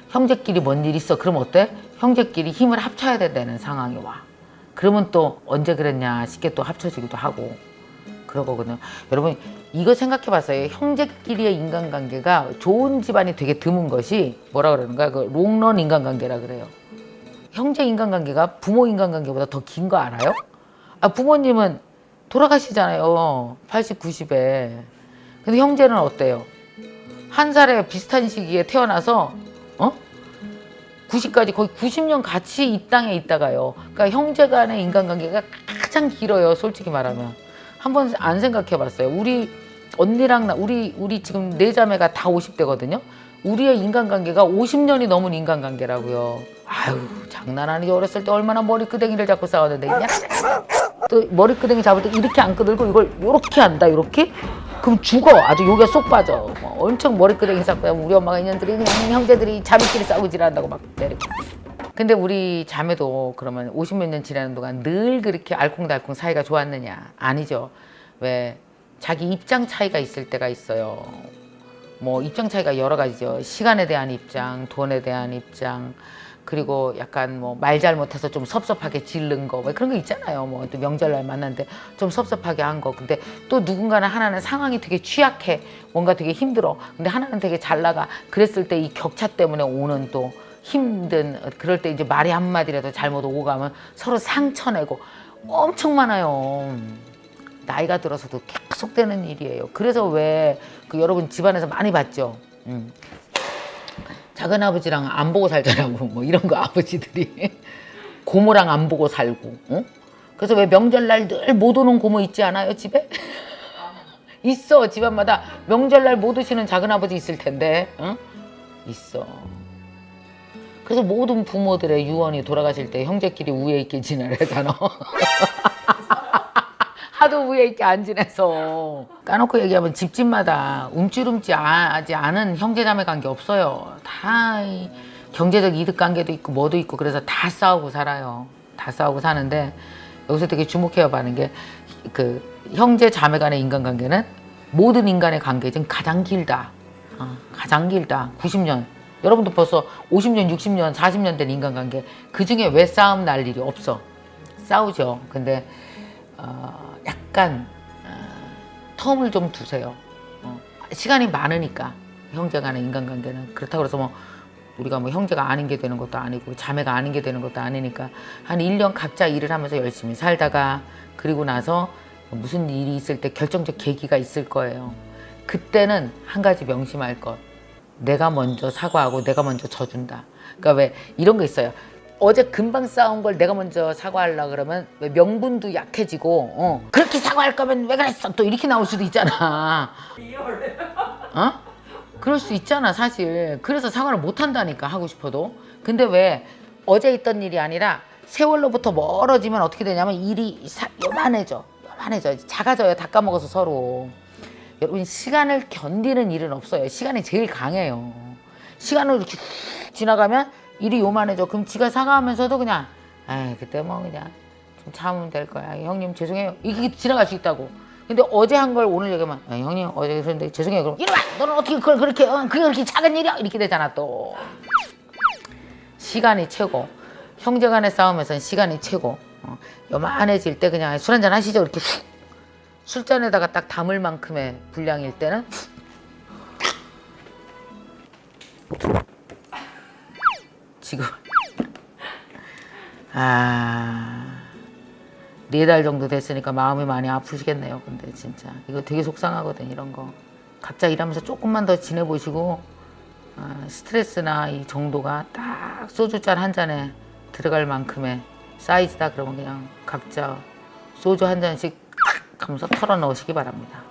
형제끼리 뭔 일 있어. 그럼 어때? 형제끼리 힘을 합쳐야 된다는 상황이 와. 그러면 또 언제 그랬냐 쉽게 또 합쳐지기도 하고 그러거든요. 여러분 이거 생각해 봤어요. 형제끼리의 인간관계가 좋은 집안이 되게 드문 것이 뭐라 그러는가? 그 롱런 인간관계라 그래요. 형제 인간관계가 부모 인간관계보다 더 긴 거 알아요? 부모님은 돌아가시잖아요. 80, 90에. 근데 형제는 어때요? 한 살에 비슷한 시기에 태어나서 90까지 거의 90년 같이 이 땅에 있다가요. 그러니까 형제 간의 인간관계가 가장 길어요. 솔직히 말하면. 한번 안 생각해 봤어요. 우리 언니랑 우리 지금 4자매가 다 50대거든요. 우리의 인간관계가 50년이 넘은 인간관계라고요. 아유 장난 아니죠. 어렸을 때 얼마나 머리끄댕이를 잡고 싸웠는데 또 머리끄댕이 잡을 때 이렇게 안 끄들고 이걸 요렇게 한다. 요렇게? 그럼 죽어. 아주 여기가 쏙 빠져. 엄청 머리끄댕이 잡고 우리 엄마가 이년들이 그냥 형제들이 자매끼리 싸우고 지랄한다고 막 때리고. 근데 우리 자매도 그러면 50몇 년 지나는 동안 늘 그렇게 알콩달콩 사이가 좋았느냐? 아니죠. 왜? 자기 입장 차이가 있을 때가 있어요. 뭐 입장 차이가 여러 가지죠. 시간에 대한 입장, 돈에 대한 입장, 그리고 약간 뭐 말 잘못해서 좀 섭섭하게 질른 거, 뭐 그런 거 있잖아요. 뭐 또 명절날 만났는데 좀 섭섭하게 한 거. 근데 또 누군가는 하나는 상황이 되게 취약해. 뭔가 되게 힘들어. 근데 하나는 되게 잘 나가. 그랬을 때 이 격차 때문에 오는 또 힘든, 그럴 때 이제 말이 한마디라도 잘못 오고 가면 서로 상처내고 엄청 많아요. 나이가 들어서도 계속되는 일이에요. 그래서 왜 그 여러분 집안에서 많이 봤죠. 작은 아버지랑 안 보고 살자라고 뭐 이런 거 아버지들이 고모랑 안 보고 살고. 그래서 왜 명절날 늘 못 오는 고모 있지 않아요 집에? 있어. 집안마다 명절날 못 오시는 작은 아버지 있을 텐데. 있어. 그래서 모든 부모들의 유언이 돌아가실 때 형제끼리 우애 있게 지내래잖아. 하도 우애 있게 안 지내서. 까놓고 얘기하면 집집마다 움찔움찔하지 않은 형제자매 관계 없어요. 다 경제적 이득 관계도 있고 뭐도 있고 그래서 다 싸우고 살아요. 다 싸우고 사는데 여기서 되게 주목해야 하는 게 그 형제 자매 간의 인간관계는 모든 인간의 관계 중 가장 길다. 가장 길다. 90년. 여러분도 벌써 50년, 60년, 40년 된 인간관계. 그중에 왜 싸움 날 일이 없어? 싸우죠. 근데 약간 텀을 좀 두세요. 시간이 많으니까. 형제 간의 인간관계는. 그렇다고 해서 뭐 우리가 뭐 형제가 아닌 게 되는 것도 아니고 자매가 아닌 게 되는 것도 아니니까 한 1년 각자 일을 하면서 열심히 살다가 그리고 나서 무슨 일이 있을 때 결정적 계기가 있을 거예요. 그때는 한 가지 명심할 것. 내가 먼저 사과하고 내가 먼저 져준다. 그러니까 왜 이런 거 있어요. 어제 금방 싸운 걸 내가 먼저 사과하려고 그러면 왜 명분도 약해지고 그렇게 사과할 거면 왜 그랬어? 또 이렇게 나올 수도 있잖아. 그럴 수 있잖아 사실. 그래서 사과를 못 한다니까 하고 싶어도. 근데 왜 어제 있던 일이 아니라 세월로부터 멀어지면 어떻게 되냐면 일이 요만해져. 작아져요. 다 까먹어서 서로. 여러분 시간을 견디는 일은 없어요. 시간이 제일 강해요. 시간을 이렇게 지나가면 일이 요만해져. 그럼 지가 사과하면서도 그냥 그때 뭐 그냥 좀 참으면 될 거야. 형님 죄송해요. 이게 지나갈 수 있다고. 근데 어제 한 걸 오늘 얘기하면 형님 어제 그랬는데 죄송해요. 그럼 이놈아 너는 어떻게 그걸 그렇게 그게 그렇게 작은 일이야? 이렇게 되잖아 또. 시간이 최고. 형제 간의 싸움에서는 시간이 최고. 요만해질 때 그냥 술 한잔 하시죠. 이렇게 술잔에다가 딱 담을 만큼의 분량일 때는 지금 4달 정도 됐으니까 마음이 많이 아프시겠네요. 근데 진짜 이거 되게 속상하거든 이런 거. 각자 일하면서 조금만 더 지내보시고 스트레스나 이 정도가 딱 소주잔 한 잔에 들어갈 만큼의 사이즈다 그러면 그냥 각자 소주 한 잔씩 하면서 털어 넣으시기 바랍니다.